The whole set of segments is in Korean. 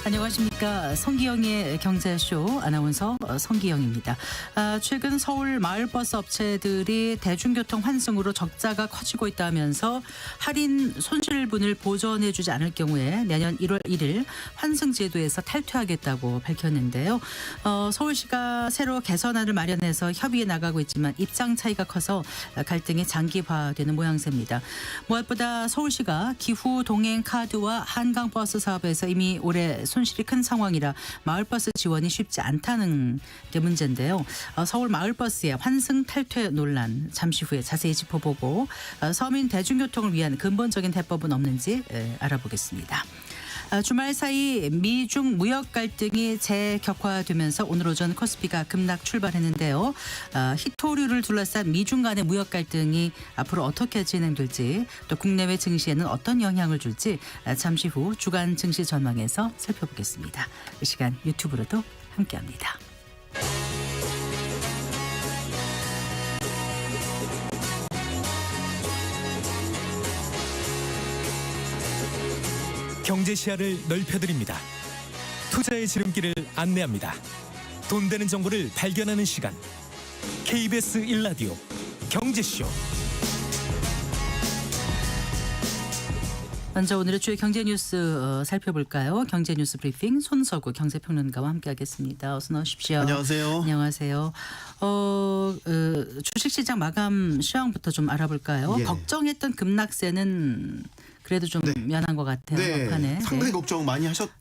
안녕하십니까. 성기영의 경제쇼 아나운서 성기영입니다. 최근 서울 마을버스 업체들이 대중교통 환승으로 적자가 커지고 있다면서 할인 손실분을 보전해주지 않을 경우에 내년 1월 1일 환승제도에서 탈퇴하겠다고 밝혔는데요. 서울시가 새로 개선안을 마련해서 협의에 나가고 있지만 입장 차이가 커서 갈등이 장기화되는 모양새입니다. 무엇보다 서울시가 기후 동행 카드와 한강버스 사업에서 이미 올해 손실이 큰 상황이라 마을버스 지원이 쉽지 않다는 게 문제인데요. 서울 마을버스의 환승 탈퇴 논란 잠시 후에 자세히 짚어보고 서민 대중교통을 위한 근본적인 대법은 없는지 알아보겠습니다. 주말 사이 미중 무역 갈등이 재격화되면서 오늘 오전 코스피가 급락 출발했는데요. 히토류를 둘러싼 미중 간의 무역 갈등이 앞으로 어떻게 진행될지 또 국내외 증시에는 어떤 영향을 줄지 잠시 후 주간 증시 전망에서 살펴보겠습니다. 이 시간 유튜브로도 함께합니다. 경제 시야를 넓혀드립니다. 투자의 지름길을 안내합니다. 돈 되는 정보를 발견하는 시간. KBS 1라디오 경제쇼. 먼저 오늘의 주요 경제 뉴스 살펴볼까요? 경제 뉴스 브리핑 손석우 경제평론가와 함께하겠습니다. 어서 나오십시오. 안녕하세요. 안녕하세요. 주식시장 마감 시황부터 좀 알아볼까요? 예. 걱정했던 급락세는 그래도 좀 면한 것 같아요. 막판에. 상당히 걱정 많이 하셨던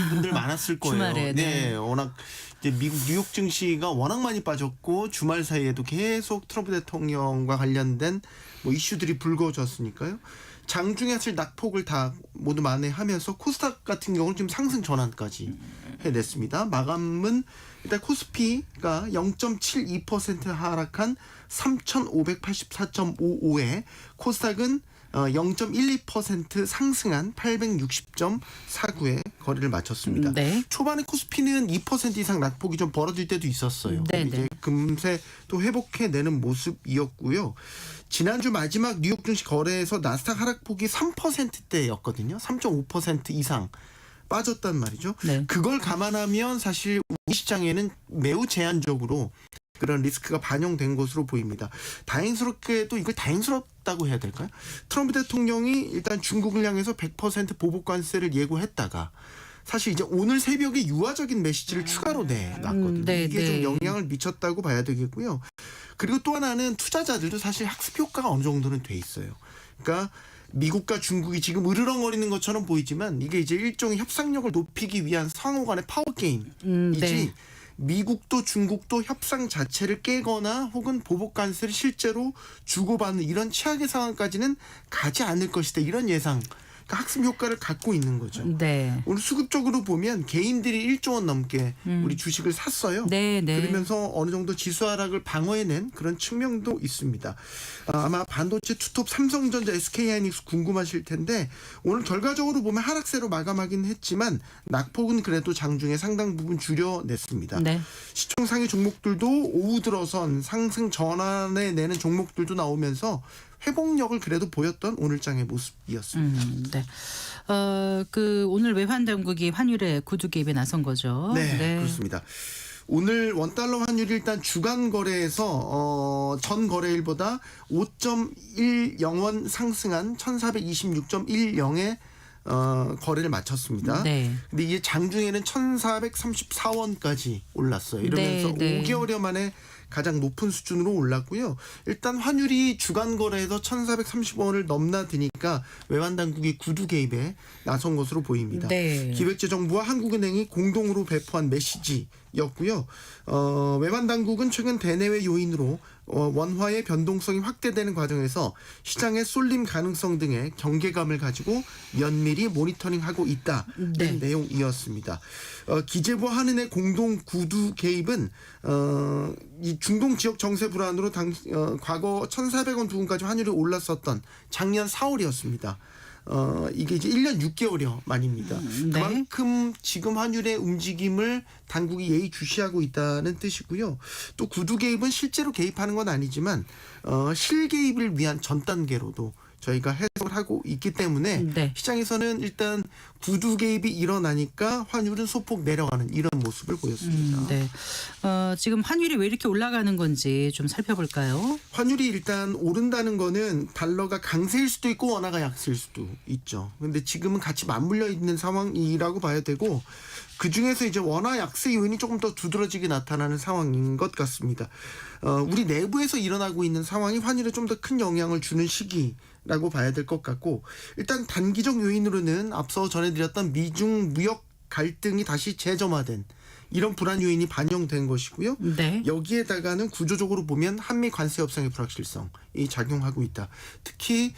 분들 많았을 거예요. 주말에, 네. 워낙 이제 미국 뉴욕 증시가 워낙 많이 빠졌고 주말 사이에도 계속 트럼프 대통령과 관련된 이슈들이 불거졌으니까요. 장중에 사실 낙폭을 다 모두 만회하면서 코스닥 같은 경우는 지금 상승 전환까지 해냈습니다. 마감은 일단 코스피가 0.72% 하락한 3,584.55에 코스닥은 0.12% 상승한 860.49에 거래를 마쳤습니다. 네. 초반에 코스피는 2% 이상 낙폭이 좀 벌어질 때도 있었어요. 네, 이제 네. 금세 또 회복해내는 모습이었고요. 지난주 마지막 뉴욕 증시 거래에서 나스닥 하락폭이 3%대였거든요. 3.5% 이상 빠졌단 말이죠. 네. 그걸 감안하면 사실 우리 시장에는 매우 제한적으로 그런 리스크가 반영된 것으로 보입니다. 다행스럽게도 이걸 다행스럽다고 해야 될까요? 트럼프 대통령이 일단 중국을 향해서 100% 보복 관세를 예고했다가 사실 이제 오늘 새벽에 유화적인 메시지를 추가로 내놨거든요. 네, 이게 네. 좀 영향을 미쳤다고 봐야 되겠고요. 그리고 또 하나는 투자자들도 사실 학습 효과가 어느 정도는 돼 있어요. 그러니까 미국과 중국이 지금 으르렁거리는 것처럼 보이지만 이게 이제 일종의 협상력을 높이기 위한 상호 간의 파워 게임이지 네. 미국도 중국도 협상 자체를 깨거나 혹은 보복 관세를 실제로 주고받는 이런 최악의 상황까지는 가지 않을 것이다. 이런 예상. 그러니까 학습 효과를 갖고 있는 거죠. 네. 오늘 수급적으로 보면 개인들이 1조 원 넘게 우리 주식을 샀어요. 네, 네. 그러면서 어느 정도 지수 하락을 방어해낸 그런 측면도 있습니다. 아마 반도체 투톱 삼성전자, SK하이닉스 궁금하실 텐데 오늘 결과적으로 보면 하락세로 마감하긴 했지만 낙폭은 그래도 장중에 상당 부분 줄여냈습니다. 네. 시총 상위 종목들도 오후 들어선 상승 전환에 내는 종목들도 나오면서 회복력을 그래도 보였던 오늘장의 모습이었습니다. 네. 오늘 외환 당국이 환율에 구두 개입에 나선 거죠. 네, 그렇습니다. 오늘 원달러 환율이 일단 주간 거래에서 전 거래일보다 5.10원 상승한 1,426.10에 거래를 마쳤습니다. 네. 근데 이게 장중에는 1,434원까지 올랐어요. 이러면서 네, 네. 5개월여 만에 가장 높은 수준으로 올랐고요. 일단 환율이 주간 거래에서 1,430원을 넘나드니까 외환 당국이 구두 개입에 나선 것으로 보입니다. 네. 기획재정부와 한국은행이 공동으로 배포한 메시지였고요. 외환 당국은 최근 대내외 요인으로 원화의 변동성이 확대되는 과정에서 시장의 쏠림 가능성 등의 경계감을 가지고 면밀히 모니터링하고 있다는 네. 내용이었습니다. 기재부와 한은의 공동 구두 개입은 이 중동 지역 정세 불안으로 과거 1,400원 부근까지 환율이 올랐었던 작년 4월이었습니다. 이게 이제 1년 6개월여 만입니다. 네. 그만큼 지금 환율의 움직임을 당국이 예의주시하고 있다는 뜻이고요. 또 구두 개입은 실제로 개입하는 건 아니지만 실개입을 위한 전 단계로도 저희가 해석을 하고 있기 때문에 네. 시장에서는 일단 구두 개입이 일어나니까 환율은 소폭 내려가는 이런 모습을 보였습니다. 네. 지금 환율이 왜 이렇게 올라가는 건지 좀 살펴볼까요? 환율이 일단 오른다는 거는 달러가 강세일 수도 있고 원화가 약세일 수도 있죠. 근데 지금은 같이 맞물려 있는 상황이라고 봐야 되고 그중에서 이제 원화 약세 요인이 조금 더 두드러지게 나타나는 상황인 것 같습니다. 우리 내부에서 일어나고 있는 상황이 환율에 좀 더 큰 영향을 주는 시기라고 봐야 될 것 같고 일단 단기적 요인으로는 앞서 전해드렸던 미중 무역 갈등이 다시 재점화된 이런 불안 요인이 반영된 것이고요. 네. 여기에다가는 구조적으로 보면 한미 관세 협상의 불확실성이 작용하고 있다. 특히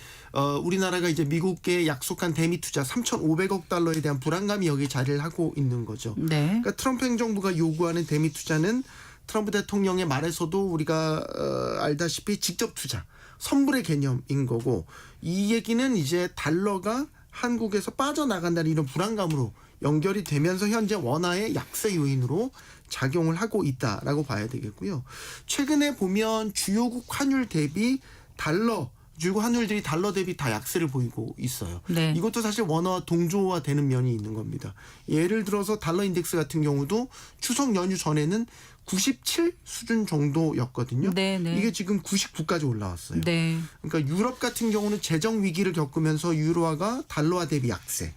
우리나라가 이제 미국에 약속한 대미 투자 3,500억 달러에 대한 불안감이 여기 자리를 하고 있는 거죠. 네. 그러니까 트럼프 행정부가 요구하는 대미 투자는 트럼프 대통령의 말에서도 우리가 알다시피 직접 투자, 선불의 개념인 거고 이 얘기는 이제 달러가 한국에서 빠져나간다는 이런 불안감으로 연결이 되면서 현재 원화의 약세 요인으로 작용을 하고 있다라고 봐야 되겠고요. 최근에 보면 주요국 환율 대비 달러 주요 환율들이 달러 대비 다 약세를 보이고 있어요. 네. 이것도 사실 원화와 동조화되는 면이 있는 겁니다. 예를 들어서 달러 인덱스 같은 경우도 추석 연휴 전에는 97 수준 정도였거든요. 네, 네. 이게 지금 99까지 올라왔어요. 네. 그러니까 유럽 같은 경우는 재정 위기를 겪으면서 유로화가 달러화 대비 약세.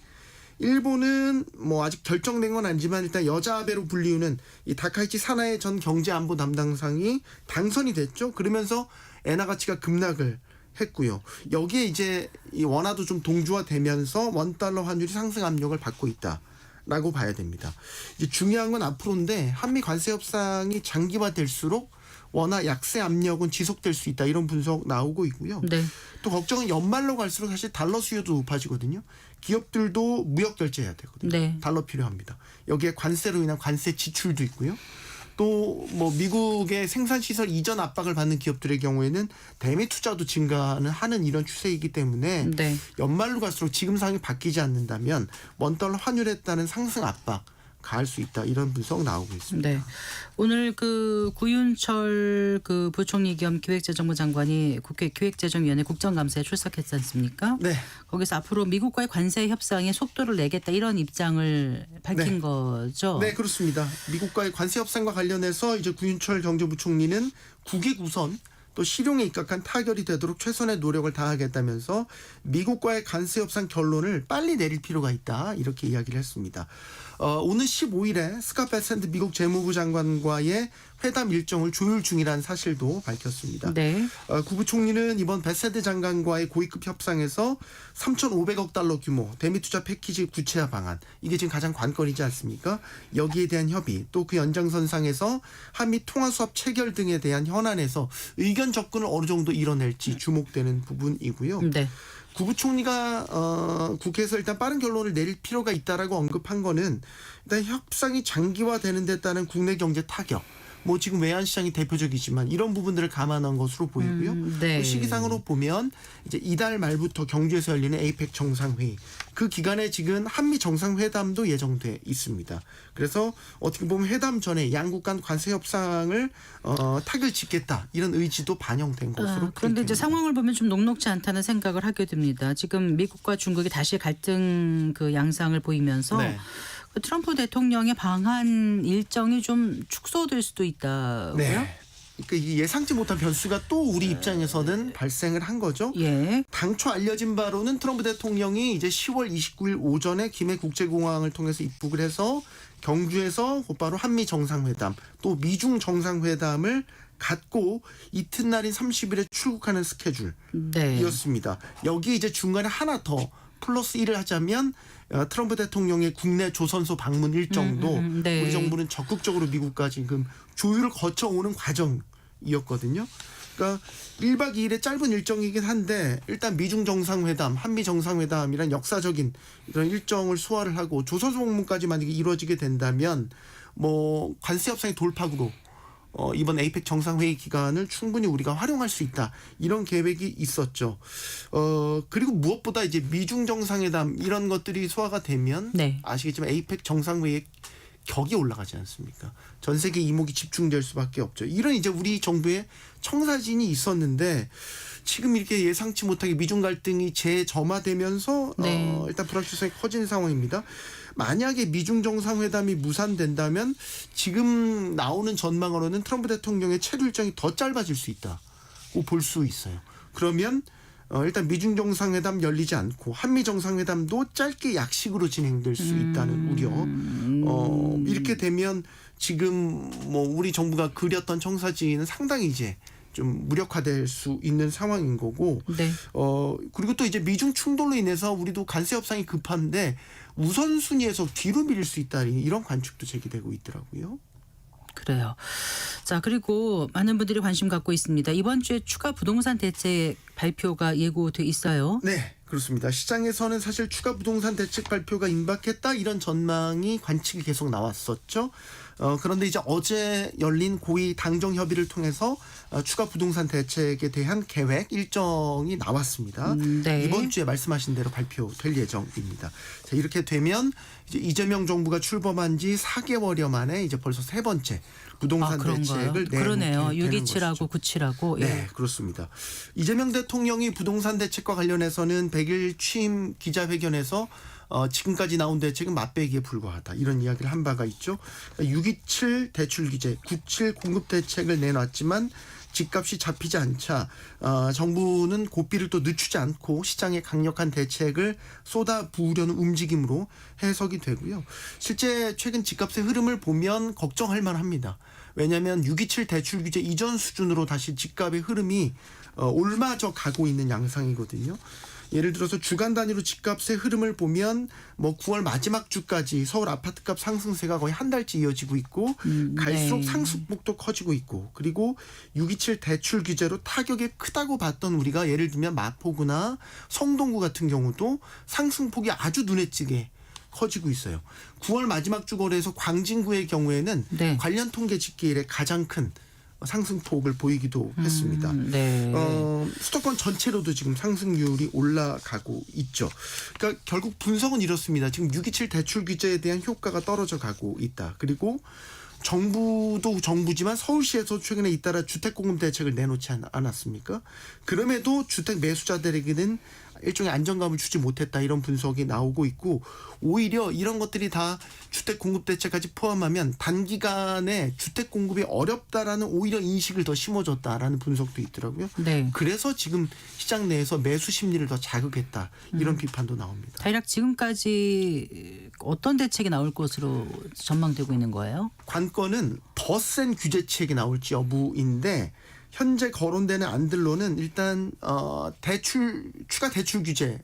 일본은 뭐 아직 결정된 건 아니지만 일단 여자 아베로 불리우는 이 다카이치 사나이 전 경제안보 담당상이 당선이 됐죠. 그러면서 엔화 가치가 급락을 했고요. 여기에 이제 이 원화도 좀 동조화되면서 원달러 환율이 상승 압력을 받고 있다라고 봐야 됩니다. 이제 중요한 건 앞으로인데 한미 관세 협상이 장기화될수록 원화 약세 압력은 지속될 수 있다 이런 분석 나오고 있고요. 네. 또 걱정은 연말로 갈수록 사실 달러 수요도 높아지거든요. 기업들도 무역 결제해야 되거든요. 네. 달러 필요합니다. 여기에 관세로 인한 관세 지출도 있고요. 또 뭐 미국의 생산 시설 이전 압박을 받는 기업들의 경우에는 대미 투자도 증가는 하는 이런 추세이기 때문에 네. 연말로 갈수록 지금 상황이 바뀌지 않는다면 원달러 환율에 따른 상승 압박 가할 수 있다 이런 분석 나오고 있습니다. 네. 오늘 그 구윤철 그 부총리 겸 기획재정부 장관이 국회 기획재정위원회 국정감사에 출석했지 않습니까? 네. 거기서 앞으로 미국과의 관세 협상에 속도를 내겠다 이런 입장을 밝힌 네. 거죠. 네, 그렇습니다. 미국과의 관세 협상과 관련해서 이제 구윤철 경제부총리는 국익 우선 또 실용에 입각한 타결이 되도록 최선의 노력을 다하겠다면서 미국과의 관세 협상 결론을 빨리 내릴 필요가 있다 이렇게 이야기를 했습니다. 오늘 15일에 스캇 베센트 미국 재무부 장관과의 회담 일정을 조율 중이라는 사실도 밝혔습니다. 네. 구부총리는 이번 베센트 장관과의 고위급 협상에서 3,500억 달러 규모 대미 투자 패키지 구체화 방안 이게 지금 가장 관건이지 않습니까? 여기에 대한 협의 또 그 연장선상에서 한미 통화 수합 체결 등에 대한 현안에서 의견 접근을 어느 정도 이뤄낼지 주목되는 부분이고요. 네. 구부총리가 국회에서 일단 빠른 결론을 내릴 필요가 있다라고 언급한 거는 일단 협상이 장기화되는 데 따른 국내 경제 타격. 뭐 지금 외환시장이 대표적이지만 이런 부분들을 감안한 것으로 보이고요. 네. 또 시기상으로 보면 이제 이달 말부터 경주에서 열리는 에이펙 정상회의 그 기간에 지금 한미 정상회담도 예정돼 있습니다. 그래서 어떻게 보면 회담 전에 양국 간 관세 협상을 타결 짓겠다 이런 의지도 반영된 것으로 그런데 이제 보입니다. 상황을 보면 좀 녹록지 않다는 생각을 하게 됩니다. 지금 미국과 중국이 다시 갈등 그 양상을 보이면서 네. 그 트럼프 대통령의 방한 일정이 좀 축소될 수도 있다고요? 네. 그러니까 이 예상치 못한 변수가 또 우리 입장에서는 발생을 한 거죠. 예. 당초 알려진 바로는 트럼프 대통령이 이제 10월 29일 오전에 김해 국제공항을 통해서 입국을 해서 경주에서 곧바로 한미 정상회담 또 미중 정상회담을 갖고 이튿날인 30일에 출국하는 스케줄이었습니다. 네. 여기 이제 중간에 하나 더 플러스 1을 하자면 트럼프 대통령의 국내 조선소 방문 일정도 네. 우리 정부는 적극적으로 미국과 지금 조율을 거쳐오는 과정이었거든요. 그러니까 1박 2일의 짧은 일정이긴 한데 일단 미중 정상회담, 한미 정상회담이란 역사적인 이런 일정을 소화를 하고 조선소 방문까지 만약에 이루어지게 된다면 뭐 관세 협상의 돌파구로 이번 에이펙 정상회의 기간을 충분히 우리가 활용할 수 있다. 이런 계획이 있었죠. 그리고 무엇보다 이제 미중 정상회담 이런 것들이 소화가 되면 네. 아시겠지만 에이펙 정상회의 격이 올라가지 않습니까? 전 세계 이목이 집중될 수밖에 없죠. 이런 이제 우리 정부의 청사진이 있었는데 지금 이렇게 예상치 못하게 미중 갈등이 재점화되면서 네. 일단 불확실성이 커진 상황입니다. 만약에 미중 정상회담이 무산된다면 지금 나오는 전망으로는 트럼프 대통령의 체류 일정이 더 짧아질 수 있다고 볼 수 있어요. 그러면 일단 미중 정상회담 열리지 않고 한미 정상회담도 짧게 약식으로 진행될 수 있다는 우려. 이렇게 되면 지금 뭐 우리 정부가 그렸던 청사진은 상당히 이제 좀 무력화될 수 있는 상황인 거고. 네. 그리고 또 이제 미중 충돌로 인해서 우리도 관세 협상이 급한데 우선순위에서 뒤로 밀릴 수 있다 이런 관측도 제기되고 있더라고요. 그래요. 자, 그리고 많은 분들이 관심 갖고 있습니다. 이번 주에 추가 부동산 대책 발표가 예고돼 있어요. 네, 그렇습니다. 시장에서는 사실 추가 부동산 대책 발표가 임박했다 이런 전망이 관측이 계속 나왔었죠. 그런데 이제 어제 열린 고위 당정 협의를 통해서 추가 부동산 대책에 대한 계획 일정이 나왔습니다. 네. 이번 주에 말씀하신 대로 발표될 예정입니다. 자, 이렇게 되면 이제 이재명 정부가 출범한 지 4개월여 만에 이제 벌써 세 번째 부동산 그런가요? 대책을 그러네요. 내놓게 되는 627하고 것이죠. 97하고. 네, 그렇습니다. 이재명 대통령이 부동산 대책과 관련해서는 100일 취임 기자회견에서 지금까지 나온 대책은 맛배기에 불과하다. 이런 이야기를 한 바가 있죠. 627 대출 규제, 97 공급 대책을 내놨지만 집값이 잡히지 않자 정부는 고삐를 또 늦추지 않고 시장에 강력한 대책을 쏟아부으려는 움직임으로 해석이 되고요. 실제 최근 집값의 흐름을 보면 걱정할 만합니다. 왜냐하면 627 대출 규제 이전 수준으로 다시 집값의 흐름이 옮아져 가고 있는 양상이거든요. 예를 들어서 주간 단위로 집값의 흐름을 보면 뭐 9월 마지막 주까지 서울 아파트값 상승세가 거의 한 달째 이어지고 있고 갈수록 네. 상승폭도 커지고 있고 그리고 627 대출 규제로 타격이 크다고 봤던 우리가 예를 들면 마포구나 성동구 같은 경우도 상승폭이 아주 눈에 띄게 커지고 있어요. 9월 마지막 주 거래에서 광진구의 경우에는 네. 관련 통계 집계 이래 가장 큰 상승폭을 보이기도 했습니다. 네. 수도권 전체로도 지금 상승률이 올라가고 있죠. 그러니까 결국 분석은 이렇습니다. 지금 627 대출 규제에 대한 효과가 떨어져 가고 있다. 그리고 정부도 정부지만 서울시에서 최근에 잇따라 주택공급 대책을 내놓지 않았습니까? 그럼에도 주택 매수자들에게는 일종의 안정감을 주지 못했다 이런 분석이 나오고 있고 오히려 이런 것들이 다 주택 공급 대책까지 포함하면 단기간에 주택 공급이 어렵다라는 오히려 인식을 더 심어줬다라는 분석도 있더라고요. 네. 그래서 지금 시장 내에서 매수 심리를 더 자극했다 이런 비판도 나옵니다. 대략 지금까지 어떤 대책이 나올 것으로 전망되고 있는 거예요? 관건은 더 센 규제책이 나올지 여부인데 현재 거론되는 안들로는 일단 추가 대출 규제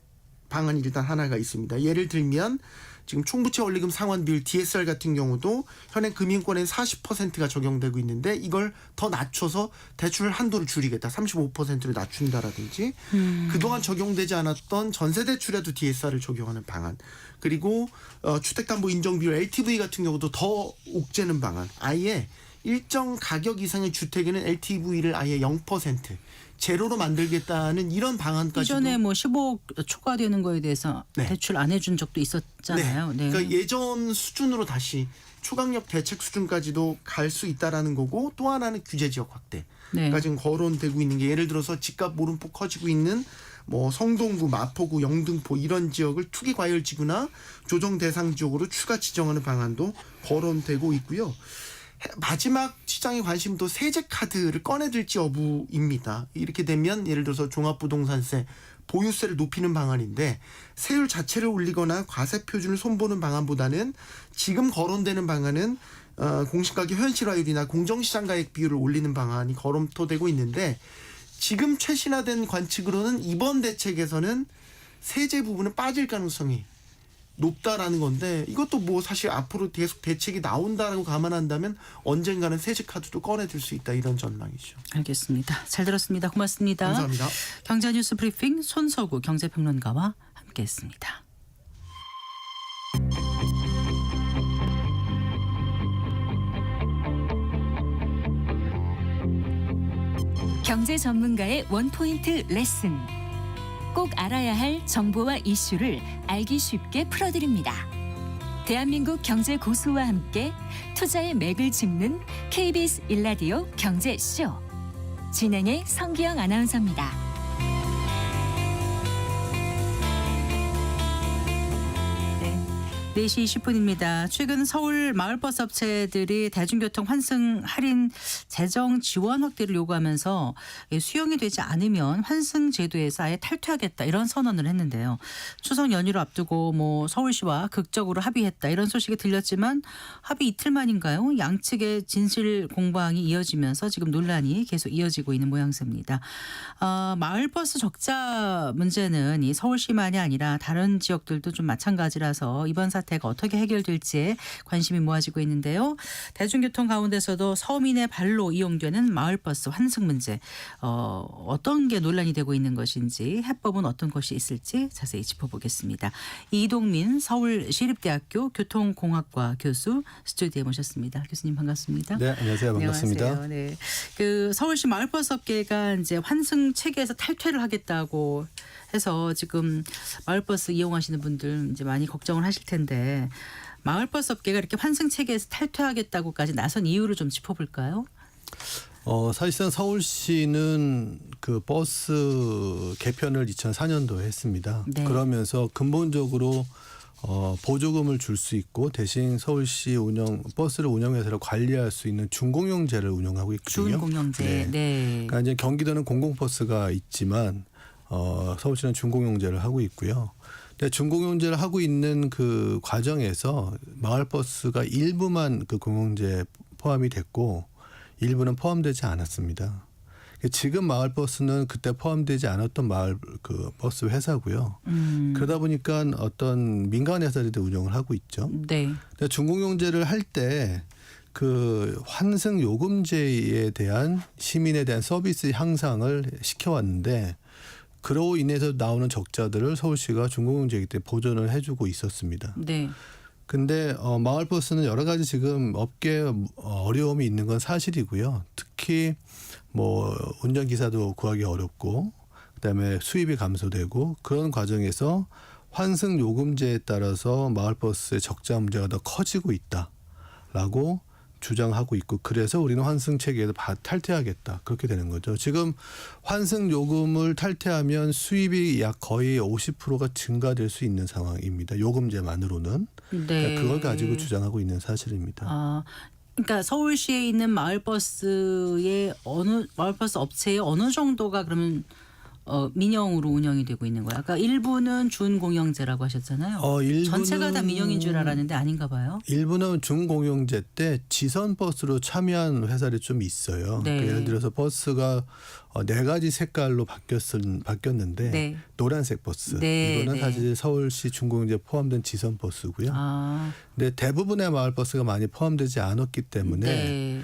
방안이 일단 하나가 있습니다. 예를 들면 지금 총부채 원리금 상환 비율 DSR 같은 경우도 현행 금융권엔 40%가 적용되고 있는데 이걸 더 낮춰서 대출 한도를 줄이겠다. 35%를 낮춘다라든지 그동안 적용되지 않았던 전세대출에도 DSR을 적용하는 방안. 그리고 주택담보 인정 비율 LTV 같은 경우도 더 옥죄는 방안. 아예 일정 가격 이상의 주택에는 LTV를 아예 0% 제로로 만들겠다는 이런 방안까지도. 이전에 뭐 15억 초과되는 거에 대해서 네. 대출 안 해준 적도 있었잖아요. 네. 그러니까 예전 수준으로 다시 초강력 대책 수준까지도 갈 수 있다라는 거고 또 하나는 규제 지역 확대가 네. 지금 거론되고 있는 게 예를 들어서 집값 오름폭 커지고 있는 뭐 성동구, 마포구, 영등포 이런 지역을 투기 과열 지구나 조정 대상 지역으로 추가 지정하는 방안도 거론되고 있고요. 마지막 시장의 관심도 세제 카드를 꺼내들지 여부입니다. 이렇게 되면 예를 들어서 종합부동산세, 보유세를 높이는 방안인데 세율 자체를 올리거나 과세 표준을 손보는 방안보다는 지금 거론되는 방안은 공시가격 현실화율이나 공정시장가액 비율을 올리는 방안이 거론되고 있는데 지금 최신화된 관측으로는 이번 대책에서는 세제 부분은 빠질 가능성이 높다라는 건데 이것도 뭐 사실 앞으로 계속 대책이 나온다라고 감안한다면 언젠가는 세제 카드도 꺼내들 수 있다 이런 전망이죠. 알겠습니다. 잘 들었습니다. 고맙습니다. 감사합니다. 경제뉴스 브리핑 손서구 경제평론가와 함께했습니다. 경제 전문가의 원포인트 레슨. 꼭 알아야 할 정보와 이슈를 알기 쉽게 풀어드립니다. 대한민국 경제 고수와 함께 투자의 맥을 짚는 KBS 1라디오 경제쇼. 진행의 성기영 아나운서입니다. 4시 20분입니다. 최근 서울 마을버스 업체들이 대중교통 환승 할인 재정 지원 확대를 요구하면서 수용이 되지 않으면 환승 제도에서 아예 탈퇴하겠다 이런 선언을 했는데요. 추석 연휴를 앞두고 뭐 서울시와 극적으로 합의했다 이런 소식이 들렸지만 합의 이틀 만인가요? 양측의 진실 공방이 이어지면서 지금 논란이 계속 이어지고 있는 모양새입니다. 마을버스 적자 문제는 이 서울시만이 아니라 다른 지역들도 좀 마찬가지라서 이번 사태가 어떻게 해결될지에 관심이 모아지고 있는데요. 대중교통 가운데서도 서민의 발로 이용되는 마을버스 환승 문제 어떤 게 논란이 되고 있는 것인지 해법은 어떤 것이 있을지 자세히 짚어보겠습니다. 이동민 서울시립대학교 교통공학과 교수 스튜디오에 모셨습니다. 교수님 반갑습니다. 네, 안녕하세요. 반갑습니다. 안녕하세요. 네. 그 서울시 마을버스 업계가 이제 환승 체계에서 탈퇴를 하겠다고 해서 지금 마을버스 이용하시는 분들 이제 많이 걱정을 하실 텐데 마을버스 업계가 이렇게 환승 체계에서 탈퇴하겠다고까지 나선 이유를 좀 짚어볼까요? 사실상 서울시는 그 버스 개편을 2004년도에 했습니다. 네. 그러면서 근본적으로 보조금을 줄 수 있고 대신 서울시 버스를 운영해서 관리할 수 있는 준공영제를 운영하고 있거든요. 준공영제. 네. 네. 그러니까 이제 경기도는 공공버스가 있지만 서울시는 준공영제를 하고 있고요. 근데 준공영제를 하고 있는 그 과정에서 마을버스가 일부만 그 공영제에 포함이 됐고 일부는 포함되지 않았습니다. 지금 마을버스는 그때 포함되지 않았던 마을 그 버스 회사고요. 그러다 보니까 어떤 민간 회사들이 운영을 하고 있죠. 네. 근데 준공영제를 할 때 그 환승 요금제에 대한 시민에 대한 서비스 향상을 시켜왔는데 그로 인해서 나오는 적자들을 서울시가 준공영제이기 때문에 보전을 해주고 있었습니다. 네. 근데 마을버스는 여러 가지 지금 업계에 어려움이 있는 건 사실이고요. 특히 뭐 운전기사도 구하기 어렵고 그다음에 수입이 감소되고 그런 과정에서 환승 요금제에 따라서 마을버스의 적자 문제가 더 커지고 있다라고 주장하고 있고 그래서 우리는 환승 체계에서 탈퇴하겠다 그렇게 되는 거죠. 지금 환승 요금을 탈퇴하면 수입이 약 거의 50%가 증가될 수 있는 상황입니다. 요금제만으로는. 네. 그러니까 그걸 가지고 주장하고 있는 사실입니다. 그러니까 서울시에 있는 마을버스 업체의 어느 정도가 그러면 민영으로 운영이 되고 있는 거야. 아까 일부는 준공영제라고 하셨잖아요. 전체가 다 민영인 줄 알았는데 아닌가 봐요. 일부는 준공영제 때 지선버스로 참여한 회사들이 좀 있어요. 네. 예를 들어서 버스가 4가지 색깔로 바뀌었는데 네. 노란색 버스. 네, 이거는 네. 사실 서울시 준공영제에 포함된 지선버스고요. 근데 대부분의 마을버스가 많이 포함되지 않았기 때문에 네.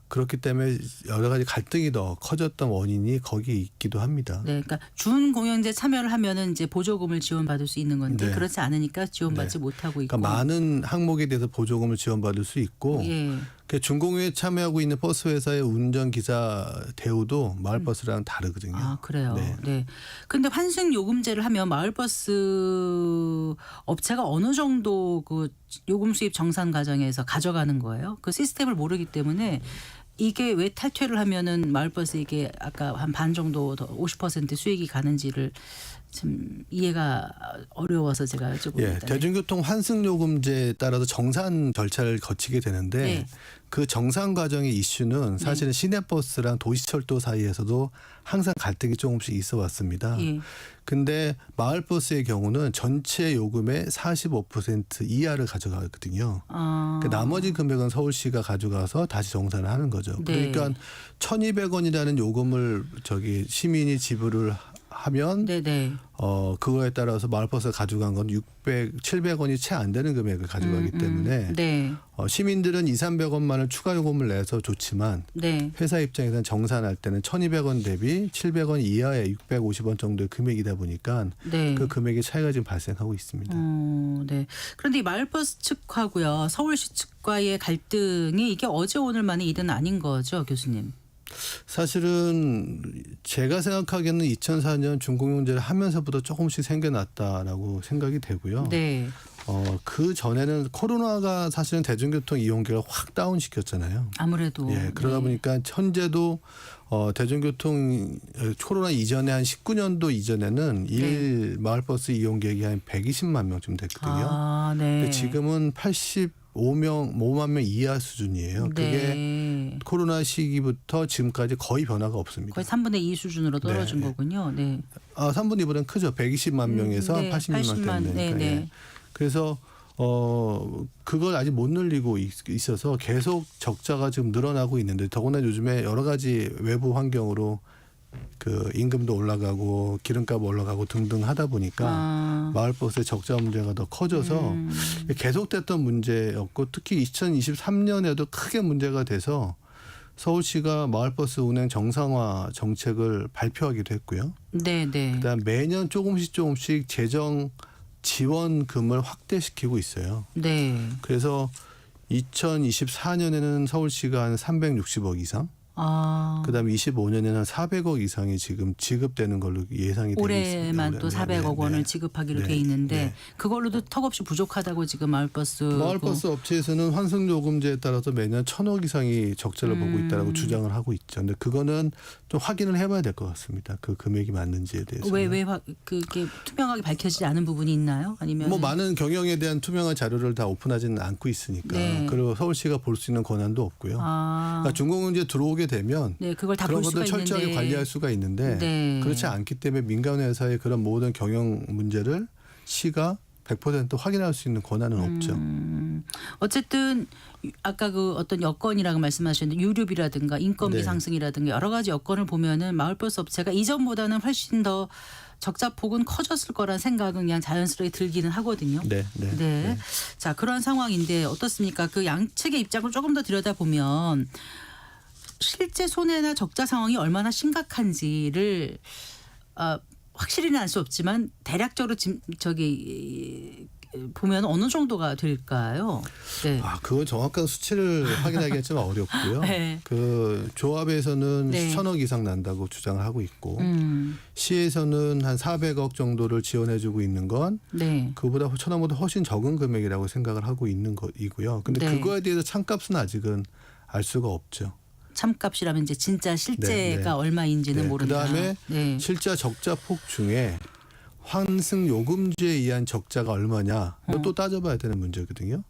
그렇기 때문에 여러 가지 갈등이 더 커졌던 원인이 거기 있기도 합니다. 네, 그러니까 준공영제 참여를 하면은 이제 보조금을 지원받을 수 있는 건데 네. 그렇지 않으니까 지원받지 네. 못하고 있고. 그러니까 많은 항목에 대해서 보조금을 지원받을 수 있고 예. 준공영제에 참여하고 있는 버스 회사의 운전기사 대우도 마을버스랑 다르거든요. 아, 그래요. 네. 네. 근데 환승 요금제를 하면 마을버스 업체가 어느 정도 그 요금 수입 정산 과정에서 가져가는 거예요? 그 시스템을 모르기 때문에 이게 왜 탈퇴를 하면은 마을버스 이게 아까 한 반 정도 더 50% 수익이 가는지를 좀 이해가 어려워서 제가 여쭤봅니다. 예, 대중교통 환승 요금제에 따라서 정산 절차를 거치게 되는데 네. 그 정산 과정의 이슈는 사실은 시내버스랑 도시철도 사이에서도 항상 갈등이 조금씩 있어 왔습니다. 예. 근데 마을버스의 경우는 전체 요금의 45% 이하를 가져가거든요. 그 나머지 금액은 서울시가 가져가서 다시 정산을 하는 거죠. 네. 그러니까 1,200원이라는 요금을 시민이 지불을 하면 네네. 그거에 따라서 마을버스가 가져간 건 700원이 채 안 되는 금액을 가져가기 때문에 네. 시민들은 200~300원만을 추가 요금을 내서 좋지만 네. 회사 입장에서는 정산할 때는 1,200원 대비 700원 이하의 650원 정도의 금액이다 보니까 네. 그 금액의 차이가 지금 발생하고 있습니다. 네. 그런데 이 마을버스 측하고요, 서울시 측과의 갈등이 이게 어제 오늘만의 일은 아닌 거죠, 교수님? 사실은 제가 생각하기에는 2004년 준공영제를 하면서부터 조금씩 생겨났다라고 생각이 되고요. 네. 그 전에는 코로나가 사실은 대중교통 이용객을 확 다운시켰잖아요. 아무래도 예, 그러다 네. 보니까 현재도 대중교통 코로나 이전에 한 19년도 이전에는 일 마을버스 이용객이 한 120만 명쯤 됐거든요. 아, 네. 근데 지금은 5만 명 이하 수준이에요. 그게 네. 코로나 시기부터 지금까지 거의 변화가 없습니다. 거의 3분의 2 수준으로 떨어진 네. 거군요. 네. 3분의 2보다는 크죠. 120만 명에서 네, 86만 명 되니까. 네, 네. 예. 그래서 그걸 아직 못 늘리고 있어서 계속 적자가 지금 늘어나고 있는데 더구나 요즘에 여러 가지 외부 환경으로 그 임금도 올라가고 기름값 올라가고 등등 하다 보니까 마을버스의 적자 문제가 더 커져서 계속됐던 문제였고 특히 2023년에도 크게 문제가 돼서 서울시가 마을버스 운행 정상화 정책을 발표하기도 했고요. 네, 네. 그다음 매년 조금씩 재정 지원금을 확대시키고 있어요. 네. 그래서 2024년에는 서울시가 한 360억 이상, 아. 그다음에 25년에는 400억 이상이 지금 지급되는 걸로 예상이 되고 있습니다. 올해만 또 400억 원을 네. 지급하기로 네. 돼 있는데 네. 그걸로도 턱없이 부족하다고 지금 마을버스 마을버스 업체에서는 환승요금제에 따라서 매년 1,000억 이상이 적자를 보고 있다라고 주장을 하고 있죠. 근데 그거는 좀 확인을 해봐야 될 것 같습니다. 그 금액이 맞는지에 대해서. 왜 그게 투명하게 밝혀지지 않은 부분이 있나요? 아니면 뭐 많은 경영에 대한 투명한 자료를 다 오픈하지는 않고 있으니까. 네. 그리고 서울시가 볼 수 있는 권한도 없고요. 그러니까 중공영제 들어오게 되면 네, 그걸 다 그런 볼 수가 것들 철저하게 있는데 관리할 수가 있는데 네. 그렇지 않기 때문에 민간 회사의 그런 모든 경영 문제를 시가 100% 확인할 수 있는 권한은 없죠. 어쨌든 아까 그 어떤 여건이라고 말씀하셨는데 유류비라든가 인건비 네. 상승이라든가 여러 가지 여건을 보면은 마을버스 업체가 이전보다는 훨씬 더 적자 폭은 커졌을 거란 생각은 그냥 자연스럽게 들기는 하거든요. 네, 네. 자, 그런 상황인데 어떻습니까? 그 양측의 입장을 조금 더 들여다보면 실제 손해나 적자 상황이 얼마나 심각한지를 확실히는 알 수 없지만 대략적으로 보면 어느 정도가 될까요? 네. 그건 정확한 수치를 확인하기가 좀 어렵고요. 네. 그 조합에서는 네. 수천억 이상 난다고 주장을 하고 있고 시에서는 한 400억 정도를 지원해주고 있는 건 네. 그보다 1,000억보다 훨씬 적은 금액이라고 생각을 하고 있는 것이고요. 근데 네. 그거에 대해서 참값은 아직은 알 수가 없죠. 참값이라면 이제 진짜 실제가 네, 네. 모른다. 그다음에 네. 실제 적자 폭 중에 환승 요금제에 의한 적자가 얼마냐 또 따져봐야 되는 문제거든요.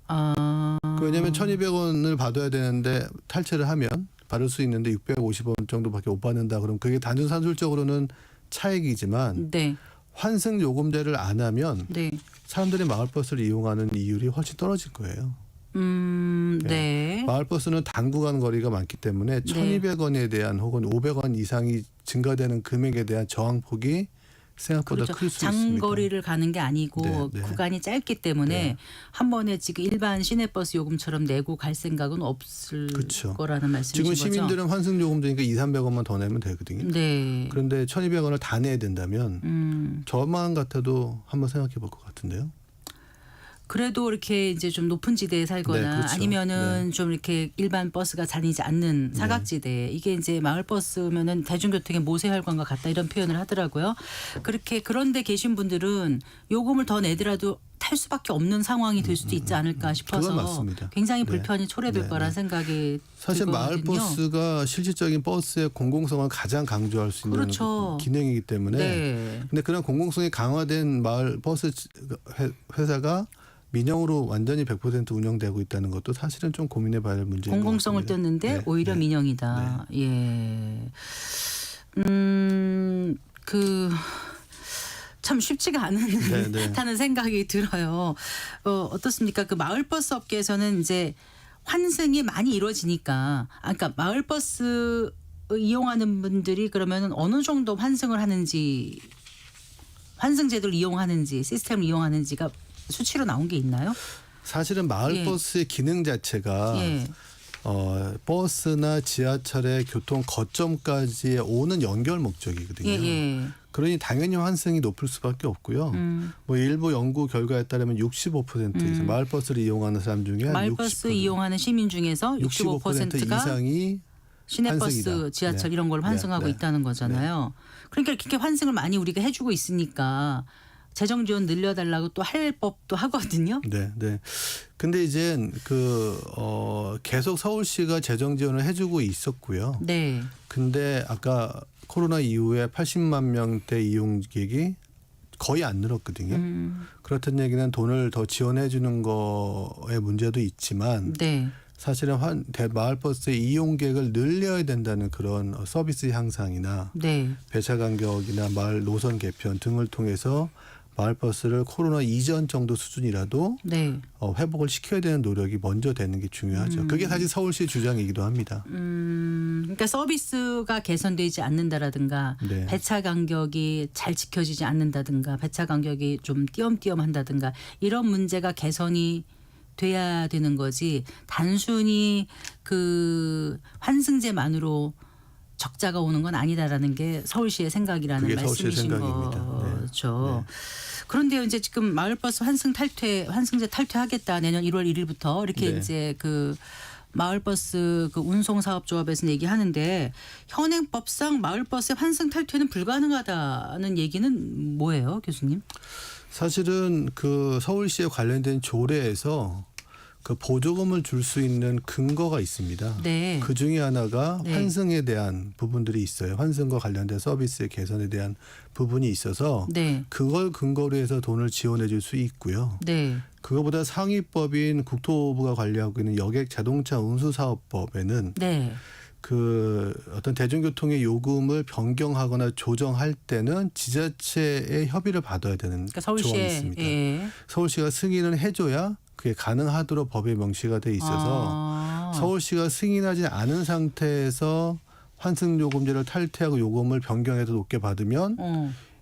왜냐하면 1,200원을 받아야 되는데 탈퇴를 하면 받을 수 있는데 650원 정도밖에 못 받는다. 그럼 그게 단순 산술적으로는 차액이지만 네. 환승 요금제를 안 하면 네. 사람들이 마을버스를 이용하는 이율이 훨씬 떨어질 거예요. 네. 마을버스는 단구간 거리가 많기 때문에 1,200원에 대한 혹은 500원 이상이 증가되는 금액에 대한 저항폭이 생각보다 그렇죠. 클 수 있습니다. 장거리를 가는 게 아니고 네, 네. 구간이 짧기 때문에 네. 한 번에 지금 일반 시내버스 요금처럼 내고 갈 생각은 없을 그렇죠. 거라는 말씀이신 지금 거죠? 시민들은 환승 요금제니까 200~300원만 더 내면 되거든요. 네. 그런데 1,200원을 다 내야 된다면 저만 같아도 한번 생각해 볼 것 같은데요. 그래도 이렇게 이제 좀 높은 지대에 살거나 네, 그렇죠. 아니면은 좀 이렇게 일반 버스가 다니지 않는 사각지대 이게 이제 마을 버스면은 대중교통의 모세혈관과 같다 이런 표현을 하더라고요. 그런데 계신 분들은 요금을 더 내더라도 탈 수밖에 없는 상황이 될 수도 있지 않을까 싶어서 그건 맞습니다. 굉장히 네. 불편이 초래될 네, 거란 네. 생각이 사실 들거든요. 마을버스가 실질적인 버스의 공공성을 가장 강조할 수 있는 그렇죠. 기능이기 때문에 네. 근데 그런 공공성이 강화된 마을 버스 회사가 민영으로 완전히 100% 운영되고 있다는 것도 사실은 좀 고민해 봐야 할 문제인 것 공공성을 같습니다. 떴는데 네, 오히려 네. 민영이다. 예. 참 쉽지가 않은 네. 다는 생각이 들어요. 어떻습니까? 그 마을버스 업계에서는 이제 환승이 많이 이루어지니까, 그러니까 마을버스 이용하는 분들이 그러면 어느 정도 환승을 하는지, 환승 제도를 이용하는지, 시스템을 이용하는지가 수치로 나온 게 있나요? 사실은 마을버스의 기능 자체가 예. 버스나 지하철의 교통 거점까지 오는 연결 목적이거든요. 예. 그러니 당연히 환승이 높을 수밖에 없고요. 뭐 일부 연구 결과에 따르면 65% 이상 마을버스를 이용하는 사람 중에 한 마을버스 60%, 이용하는 시민 중에서 65%가 이상이 시내버스, 환승이다. 지하철 네. 이런 걸 환승하고 네. 있다는 거잖아요. 그러니까 이렇게 환승을 많이 우리가 해주고 있으니까 재정 지원 늘려달라고 또 할 법도 하거든요. 네, 네. 근데 이제 계속 서울시가 재정 지원을 해주고 있었고요. 네. 근데 아까 코로나 이후에 80만 명대 이용객이 거의 안 늘었거든요. 그렇다는 얘기는 돈을 더 지원해 주는 거에 문제도 있지만 네. 사실은 마을버스의 이용객을 늘려야 된다는 그런 서비스 향상이나 네. 배차 간격이나 마을 노선 개편 등을 통해서 마을버스를 코로나 이전 정도 수준이라도 네. 회복을 시켜야 되는 노력이 먼저 되는 게 중요하죠. 그게 사실 서울시 주장이기도 합니다. 그러니까 서비스가 개선되지 않는다라든가 네. 배차 간격이 잘 지켜지지 않는다든가 배차 간격이 좀 띄엄띄엄한다든가 이런 문제가 개선이 돼야 되는 거지 단순히 그 환승제만으로 적자가 오는 건 아니다라는 게 서울시의 생각이라는 그게 서울시의 말씀이신 생각입니다. 네. 거죠. 그런데 이제 지금 마을버스 환승제 탈퇴하겠다 내년 1월 1일부터 이렇게 네. 이제 그 마을버스 그 운송사업조합에서 얘기하는데 현행법상 마을버스의 환승 탈퇴는 불가능하다는 얘기는 뭐예요, 교수님? 사실은 그 서울시에 관련된 조례에서 그 보조금을 줄 수 있는 근거가 있습니다. 네. 그 중에 하나가 네. 환승에 대한 부분들이 있어요. 환승과 관련된 서비스의 개선에 대한 부분이 있어서 네. 그걸 근거로 해서 돈을 지원해 줄 수 있고요. 네. 그거보다 상위법인 국토부가 관리하고 있는 여객 자동차 운수사업법에는 네. 그 어떤 대중교통의 요금을 변경하거나 조정할 때는 지자체의 협의를 받아야 되는 그러니까 조항이 서울시에 있습니다. 예. 서울시가 승인을 해줘야 그게 가능하도록 법에 명시가 돼 있어서 서울시가 승인하지 않은 상태에서 환승요금제를 탈퇴하고 요금을 변경해서 높게 받으면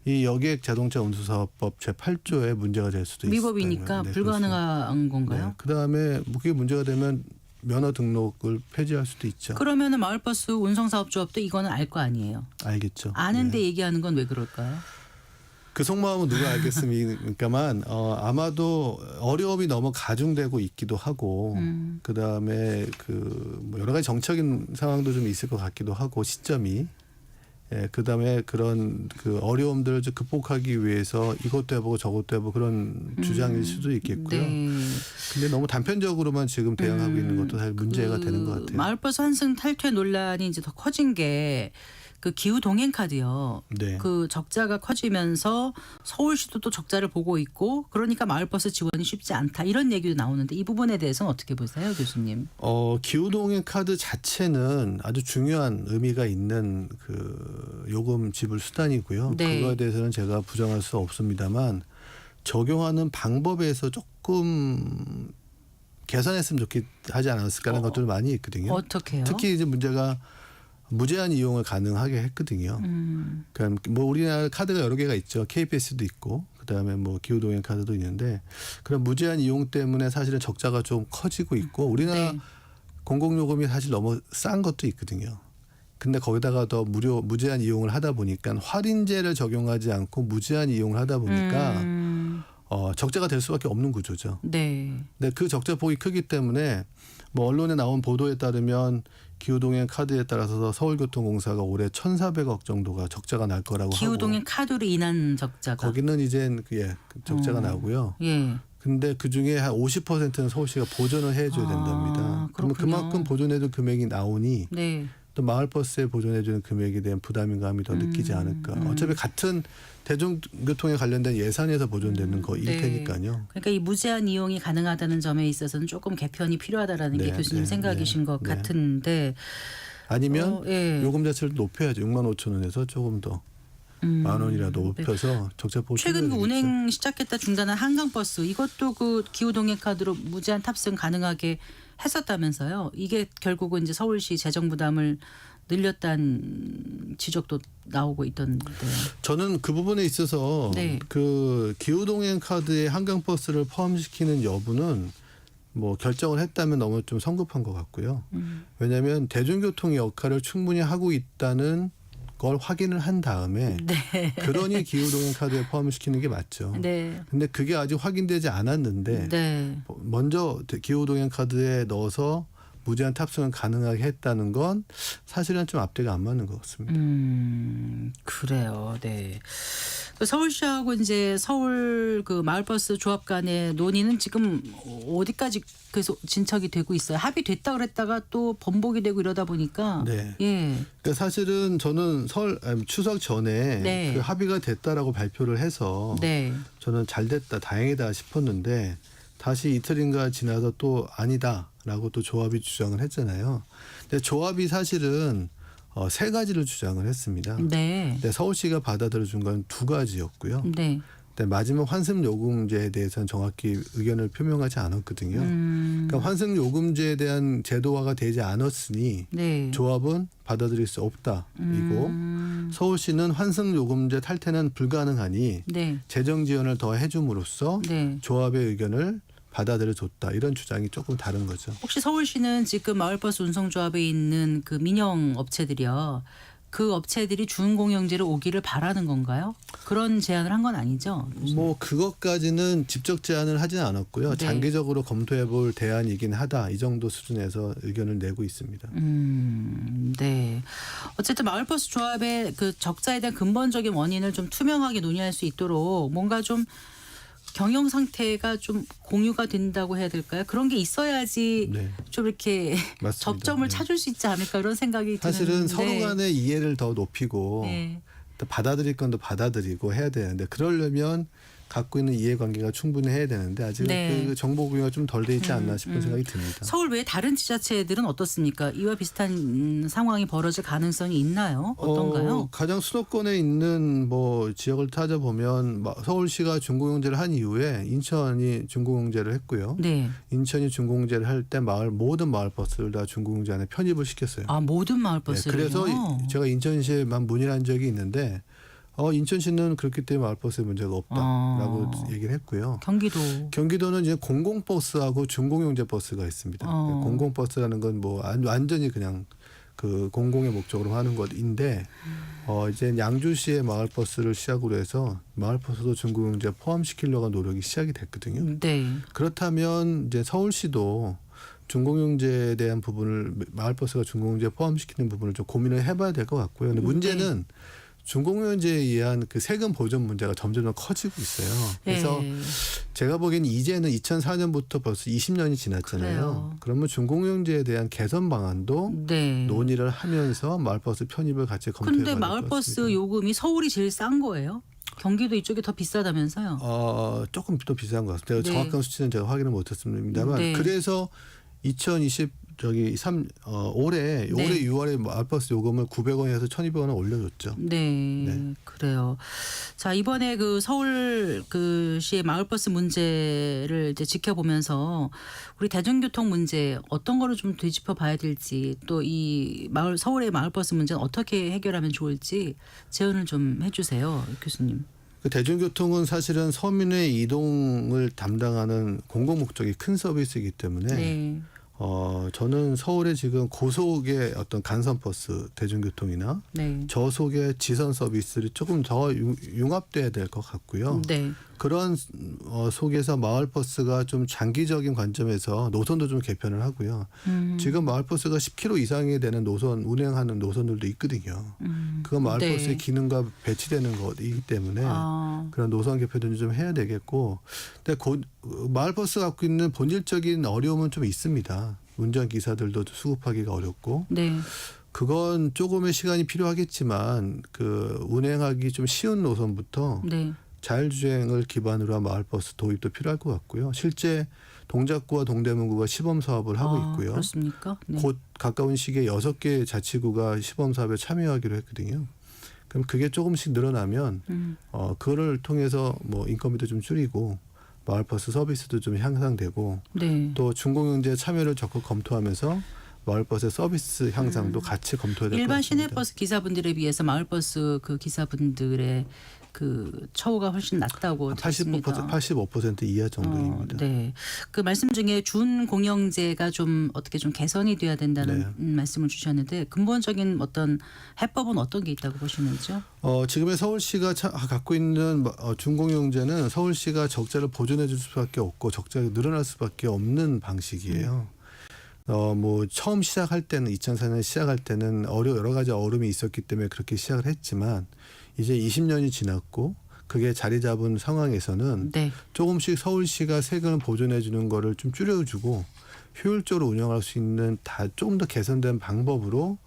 이 여객 자동차 운수사업법 제8조에 문제가 될 수도 있습니다. 미법이니까 불가능한 건가요? 네. 그다음에 그게 문제가 되면 면허 등록을 폐지할 수도 있죠. 그러면은 마을버스 운송사업조합도 이거는 알 거 아니에요. 알겠죠. 아는데 네. 얘기하는 건 왜 그럴까요? 그 속마음은 누가 알겠습니까만 아마도 어려움이 너무 가중되고 있기도 하고 그다음에 뭐 여러 가지 정책인 상황도 좀 있을 것 같기도 하고 시점이 그다음에 그런 그 어려움들을 좀 극복하기 위해서 이것도 해보고 저것도 해보고 그런 주장일 수도 있겠고요. 네. 근데 너무 단편적으로만 지금 대응하고 있는 것도 사실 문제가 되는 것 같아요. 마을버스 환승 탈퇴 논란이 이제 더 커진 게 그 기후 동행 카드요. 네. 그 적자가 커지면서 서울시도 또 적자를 보고 있고 그러니까 마을버스 지원이 쉽지 않다 이런 얘기도 나오는데 이 부분에 대해서는 어떻게 보세요, 교수님? 기후동행 카드 자체는 아주 중요한 의미가 있는 그 요금 지불 수단이고요. 네. 그거에 대해서는 제가 부정할 수 없습니다만 적용하는 방법에서 조금 개선했으면 하지 않았을까라는 것들이 많이 있거든요. 어떻게요? 특히 이제 문제가 무제한 이용을 가능하게 했거든요. 그러니까 뭐 우리나라 카드가 여러 개가 있죠. KPS도 있고 그다음에 뭐 기후동행 카드도 있는데 그런 무제한 이용 때문에 사실은 적자가 좀 커지고 있고 우리나라 네. 공공요금이 사실 너무 싼 것도 있거든요. 근데 거기다가 더 무제한 이용을 하다 보니까 할인제를 적용하지 않고 무제한 이용을 하다 보니까 적자가 될 수밖에 없는 구조죠. 네. 근데 그 적자 폭이 크기 때문에 뭐 언론에 나온 보도에 따르면 기후동행 카드에 따라서 서울교통공사가 올해 1,400억 정도가 적자가 날 거라고 기후동행 하고 카드로 인한 적자가. 거기는 이제 적자가 나고요. 예. 근데 그 중에 한 50%는 서울시가 보존을 해줘야 된답니다. 그러면 그렇군요. 그만큼 보존해준 금액이 나오니 네. 또 마을버스에 보존해주는 금액에 대한 부담감이 더 느끼지 않을까. 어차피 같은 대중교통에 관련된 예산에서 보존되는 거일 네. 테니까요. 그러니까 이 무제한 이용이 가능하다는 점에 있어서는 조금 개편이 필요하다라는 게 네, 교수님 네, 생각이신 네, 것 네. 같은데. 아니면 예. 요금 자체를 높여야죠. 65,000원에서 조금 더 10,000원이라도 높여서 적자폭을 최근 그 줄여야겠죠. 운행 시작했다 중단한 한강버스 이것도 그 기후동행 카드로 무제한 탑승 가능하게 했었다면서요. 이게 결국은 이제 서울시 재정 부담을 늘렸다는 지적도 나오고 있던데요. 저는 그 부분에 있어서 네. 그 기후동행 카드에 한강버스를 포함시키는 여부는 뭐 결정을 했다면 너무 좀 성급한 것 같고요. 왜냐하면 대중교통의 역할을 충분히 하고 있다는 걸 확인을 한 다음에 네. 그러니 기후동행 카드에 포함시키는 게 맞죠. 네. 근데 그게 아직 확인되지 않았는데 네. 먼저 기후동행 카드에 넣어서 무제한 탑승을 가능하게 했다는 건 사실은 좀 앞뒤가 안 맞는 것 같습니다. 그래요. 네. 그 서울시하고 이제 서울 그 마을버스 조합 간의 논의는 지금 어디까지 계속 진척이 되고 있어요. 합의됐다 그랬다가 또 번복이 되고 이러다 보니까. 네. 예. 그러니까 사실은 저는 추석 전에 네. 그 합의가 됐다라고 발표를 해서 네. 저는 잘 됐다, 다행이다 싶었는데 다시 이틀인가 지나서 또 아니다라고 또 조합이 주장을 했잖아요. 근데 조합이 사실은 세 가지를 주장을 했습니다. 네. 근데 서울시가 받아들여준 건 두 가지였고요. 네. 근데 마지막 환승 요금제에 대해서는 정확히 의견을 표명하지 않았거든요. 그러니까 환승 요금제에 대한 제도화가 되지 않았으니 네. 조합은 받아들일 수 없다이고 서울시는 환승 요금제 탈퇴는 불가능하니 네. 재정 지원을 더 해줌으로써 네. 조합의 의견을 받아들여줬다. 이런 주장이 조금 다른 거죠. 혹시 서울시는 지금 마을버스 운송조합에 있는 그 민영 업체들이요. 그 업체들이 준공영제로 오기를 바라는 건가요? 그런 제안을 한 건 아니죠? 뭐 그것까지는 직접 제안을 하지는 않았고요. 네. 장기적으로 검토해볼 대안이긴 하다. 이 정도 수준에서 의견을 내고 있습니다. 네. 어쨌든 마을버스 조합의 그 적자에 대한 근본적인 원인을 좀 투명하게 논의할 수 있도록 뭔가 좀 경영 상태가 좀 공유가 된다고 해야 될까요? 그런 게 있어야지 네. 좀 이렇게 맞습니다. 접점을 네. 찾을 수 있지 않을까 이런 생각이 사실은 드는데. 서로 간의 이해를 더 높이고 네. 또 받아들일 건 더 받아들이고 해야 되는데 그러려면 갖고 있는 이해관계가 충분히 해야 되는데 아직은 네. 그 정보 공유가 좀 덜 돼 있지 않나 싶은 생각이 듭니다. 서울 외 다른 지자체들은 어떻습니까? 이와 비슷한 상황이 벌어질 가능성이 있나요? 어떤가요? 가장 수도권에 있는 뭐 지역을 찾아보면 서울시가 준공영제를 한 이후에 인천이 준공영제를 했고요. 네. 인천이 준공영제를 할 때 모든 마을버스를 다 준공영제 안에 편입을 시켰어요. 아 모든 네, 마을버스를요? 그래서 제가 인천시에만 문의를 한 적이 있는데 인천시는 그렇기 때문에 마을버스에 문제가 없다라고 얘기를 했고요. 경기도는 이제 공공버스하고 준공영제 버스가 있습니다. 공공버스라는 건 뭐 완전히 그냥 그 공공의 목적으로 하는 것인데 이제 양주시의 마을버스를 시작으로 해서 마을버스도 준공영제 포함시키려고 노력이 시작이 됐거든요. 네. 그렇다면 이제 서울시도 준공영제에 대한 부분을 마을버스가 준공영제에 포함시키는 부분을 좀 고민을 해봐야 될 것 같고요. 근데 문제는 준공영제에 의한 그 세금 보전 문제가 점점 더 커지고 있어요. 그래서 네. 제가 보기엔 이제는 2004년부터 벌써 20년이 지났잖아요. 그래요. 그러면 준공영제에 대한 개선 방안도 네. 논의를 하면서 마을버스 편입을 같이 검토해 봐야 근데 될 것 마을버스 같습니다. 요금이 서울이 제일 싼 거예요? 경기도 이쪽이 더 비싸다면서요? 조금 더 비싼 것 같습니다. 네. 정확한 수치는 제가 확인을 못했습니다만 네. 그래서 2020 올해 6월에 마을버스 요금을 900원에서 1,200원을 올려줬죠. 네, 그래요. 자 이번에 그 서울 그 시의 마을버스 문제를 이제 지켜보면서 우리 대중교통 문제 어떤 거를 좀 되짚어 봐야 될지 또 이 서울의 마을버스 문제는 어떻게 해결하면 좋을지 제언을 좀 해주세요, 교수님. 그 대중교통은 사실은 서민의 이동을 담당하는 공공 목적이 큰 서비스이기 때문에 네. 저는 서울에 지금 고속의 어떤 간선버스 대중교통이나 네. 저속의 지선 서비스를 조금 더 융합돼야 될 것 같고요. 네. 그런 속에서 마을버스가 좀 장기적인 관점에서 노선도 좀 개편을 하고요. 지금 마을버스가 10km 이상이 되는 노선 운행하는 노선들도 있거든요. 그건 마을버스의 네. 기능과 배치되는 것이기 때문에 그런 노선 개편도 좀 해야 되겠고, 근데 마을버스 갖고 있는 본질적인 어려움은 좀 있습니다. 운전기사들도 수급하기가 어렵고. 네. 그건 조금의 시간이 필요하겠지만 그 운행하기 좀 쉬운 노선부터 네. 자율주행을 기반으로 한 마을버스 도입도 필요할 것 같고요. 실제 동작구와 동대문구가 시범 사업을 하고 있고요. 그렇습니까? 네. 곧 가까운 시기에 6개 자치구가 시범 사업에 참여하기로 했거든요. 그럼 그게 조금씩 늘어나면 그거를 통해서 뭐 인건비도 좀 줄이고 마을버스 서비스도 좀 향상되고 네. 또 준공영제 참여를 적극 검토하면서 마을버스의 서비스 향상도 같이 검토해야 될 것 같습니다. 일반 시내버스 기사분들에 비해서 마을버스 그 기사분들의 그 처우가 훨씬 낫다고 들었습니다. 85% 이하 정도입니다. 네. 그 말씀 중에 준공영제가 좀 어떻게 좀 개선이 돼야 된다는 말씀을 주셨는데 근본적인 어떤 해법은 어떤 게 있다고 보시는지요? 지금의 서울시가 갖고 있는 준공영제는 서울시가 적자를 보존해 줄 수밖에 없고 적자가 늘어날 수밖에 없는 방식이에요. 뭐 처음 시작할 때는 2004년 시작할 때는 여러 가지 어려움이 있었기 때문에 그렇게 시작을 했지만 이제 20년이 지났고 그게 자리 잡은 상황에서는 네. 조금씩 서울시가 세금을 보존해 주는 거를 좀 줄여주고 효율적으로 운영할 수 있는 조금 더 개선된 방법으로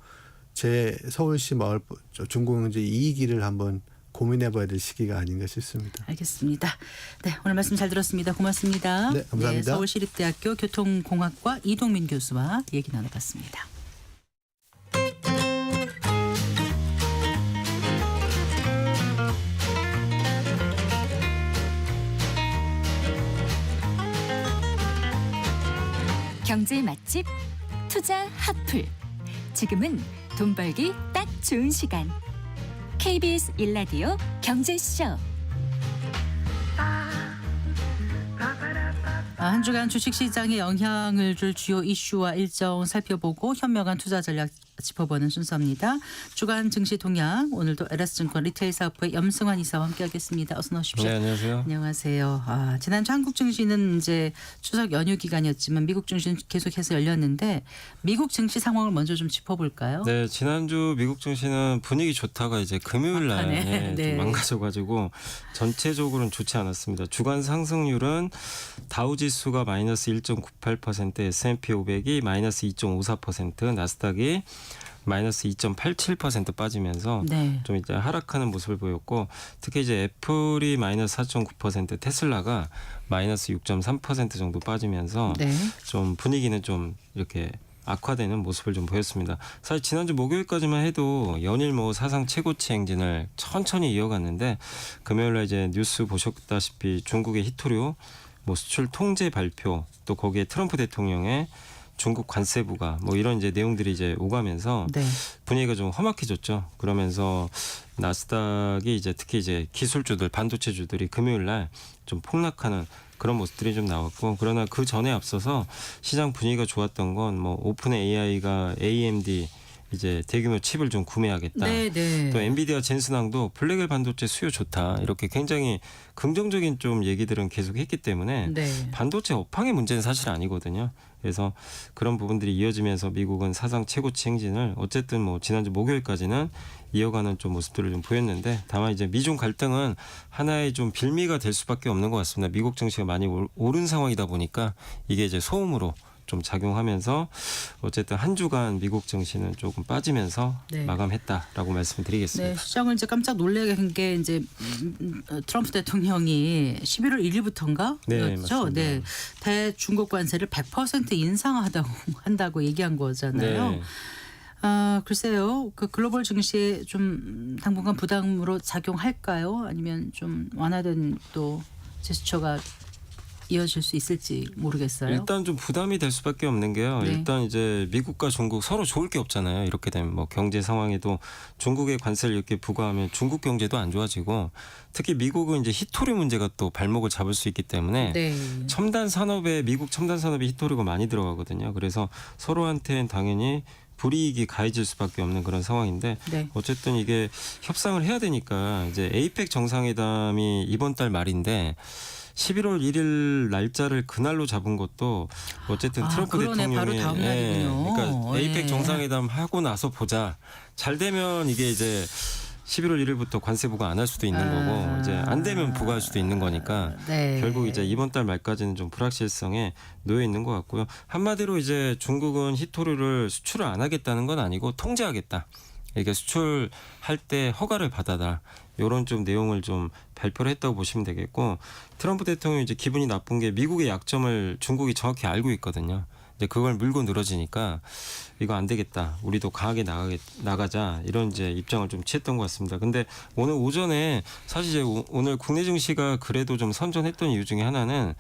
제 서울시 마을 중공영제 2기를 한번 고민해봐야 될 시기가 아닌가 싶습니다. 알겠습니다. 네, 오늘 말씀 잘 들었습니다. 고맙습니다. 네, 감사합니다. 서울시립대학교 교통공학과 이동민 교수와 얘기 나눠봤습니다. 경제 맛집 투자 핫플. 지금은 돈 벌기 딱 좋은 시간. KBS 1라디오 경제쇼. 한 주간 주식시장에 영향을 줄 주요 이슈와 일정 살펴보고 현명한 투자 전략 짚어보는 순서입니다. 주간 증시 동향 오늘도 LS증권 리테일 사업부의 염승환 이사와 함께하겠습니다. 어서 나오십시오. 네, 안녕하세요. 안녕하세요. 지난주 한국 증시는 이제 추석 연휴 기간이었지만 미국 증시는 계속해서 열렸는데 미국 증시 상황을 먼저 좀 짚어볼까요? 네, 지난주 미국 증시는 분위기 좋다가 이제 금요일 날 막판에. 네. 좀 망가져가지고 전체적으로는 좋지 않았습니다. 주간 상승률은 다우지수가 마이너스 1.98%, S&P 500이 마이너스 2.54%, 나스닥이 마이너스 2.87% 빠지면서 네. 좀 이제 하락하는 모습을 보였고 특히 이제 애플이 마이너스 4.9%, 테슬라가 마이너스 6.3% 정도 빠지면서 네. 좀 분위기는 좀 이렇게 악화되는 모습을 좀 보였습니다. 사실 지난주 목요일까지만 해도 연일 뭐 사상 최고치 행진을 천천히 이어갔는데 금요일날 이제 뉴스 보셨다시피 중국의 히토류 뭐 수출 통제 발표 또 거기에 트럼프 대통령의 중국 관세부가 뭐 이런 이제 내용들이 이제 오가면서 네. 분위기가 좀 험악해졌죠. 그러면서 나스닥이 이제 특히 이제 기술주들 반도체주들이 금요일 날 좀 폭락하는 그런 모습들이 좀 나왔고 그러나 그 전에 앞서서 시장 분위기가 좋았던 건 뭐 오픈 AI가 AMD 이제 대규모 칩을 좀 구매하겠다. 네, 네. 또 엔비디아 젠슨항도 블랙엘 반도체 수요 좋다. 이렇게 굉장히 긍정적인 좀 얘기들은 계속 했기 때문에 네. 반도체 업황의 문제는 사실 아니거든요. 그래서 그런 부분들이 이어지면서 미국은 사상 최고치 행진을 어쨌든 뭐 지난주 목요일까지는 이어가는 좀 모습들을 좀 보였는데 다만 이제 미중 갈등은 하나의 좀 빌미가 될 수밖에 없는 것 같습니다. 미국 증시가 많이 오른 상황이다 보니까 이게 이제 소음으로 좀 작용하면서 어쨌든 한 주간 미국 증시는 조금 빠지면서 네. 마감했다라고 말씀을 드리겠습니다. 네, 시장을 이제 깜짝 놀래게 한 게 이제 트럼프 대통령이 11월 1일부터인가? 네, 였죠? 맞습니다. 네. 대중국 관세를 100% 한다고 얘기한 거잖아요. 네. 글쎄요. 그 글로벌 증시에 좀 당분간 부담으로 작용할까요? 아니면 좀 완화된 또 제스처가 이어질 수 있을지 모르겠어요. 일단 좀 부담이 될 수밖에 없는 게요. 네. 일단 이제 미국과 중국 서로 좋을 게 없잖아요. 이렇게 되면 뭐 경제 상황에도 중국의 관세를 이렇게 부과하면 중국 경제도 안 좋아지고 특히 미국은 이제 히토리 문제가 또 발목을 잡을 수 있기 때문에 네. 첨단 산업에 미국 첨단 산업에 히토리가 많이 들어가거든요. 그래서 서로한테는 당연히 불이익이 가해질 수밖에 없는 그런 상황인데 네. 어쨌든 이게 협상을 해야 되니까 이제 에이펙 정상회담이 이번 달 말인데 11월 1일 날짜를 그날로 잡은 것도 어쨌든 트럼프 그러네. 대통령이 바로 다음 날이군요. 그러니까 예. 에이펙 정상회담 하고 나서 보자. 잘 되면 이게 이제 11월 1일부터 관세 부과 안 할 수도 있는 거고 이제 안 되면 부과할 수도 있는 거니까 네. 결국 이제 이번 달 말까지는 좀 불확실성에 놓여 있는 것 같고요. 한마디로 이제 중국은 히토류를 수출을 안 하겠다는 건 아니고 통제하겠다. 이게 수출할 때 허가를 받아라. 이런 좀 내용을 좀 발표를 했다고 보시면 되겠고 트럼프 대통령이 이제 기분이 나쁜 게 미국의 약점을 중국이 정확히 알고 있거든요. 근데 그걸 물고 늘어지니까 이거 안 되겠다. 우리도 강하게 나가자. 이런 이제 입장을 좀 취했던 것 같습니다. 근데 오늘 오전에 사실 이제 오늘 국내 증시가 그래도 좀 선전했던 이유 중에 하나는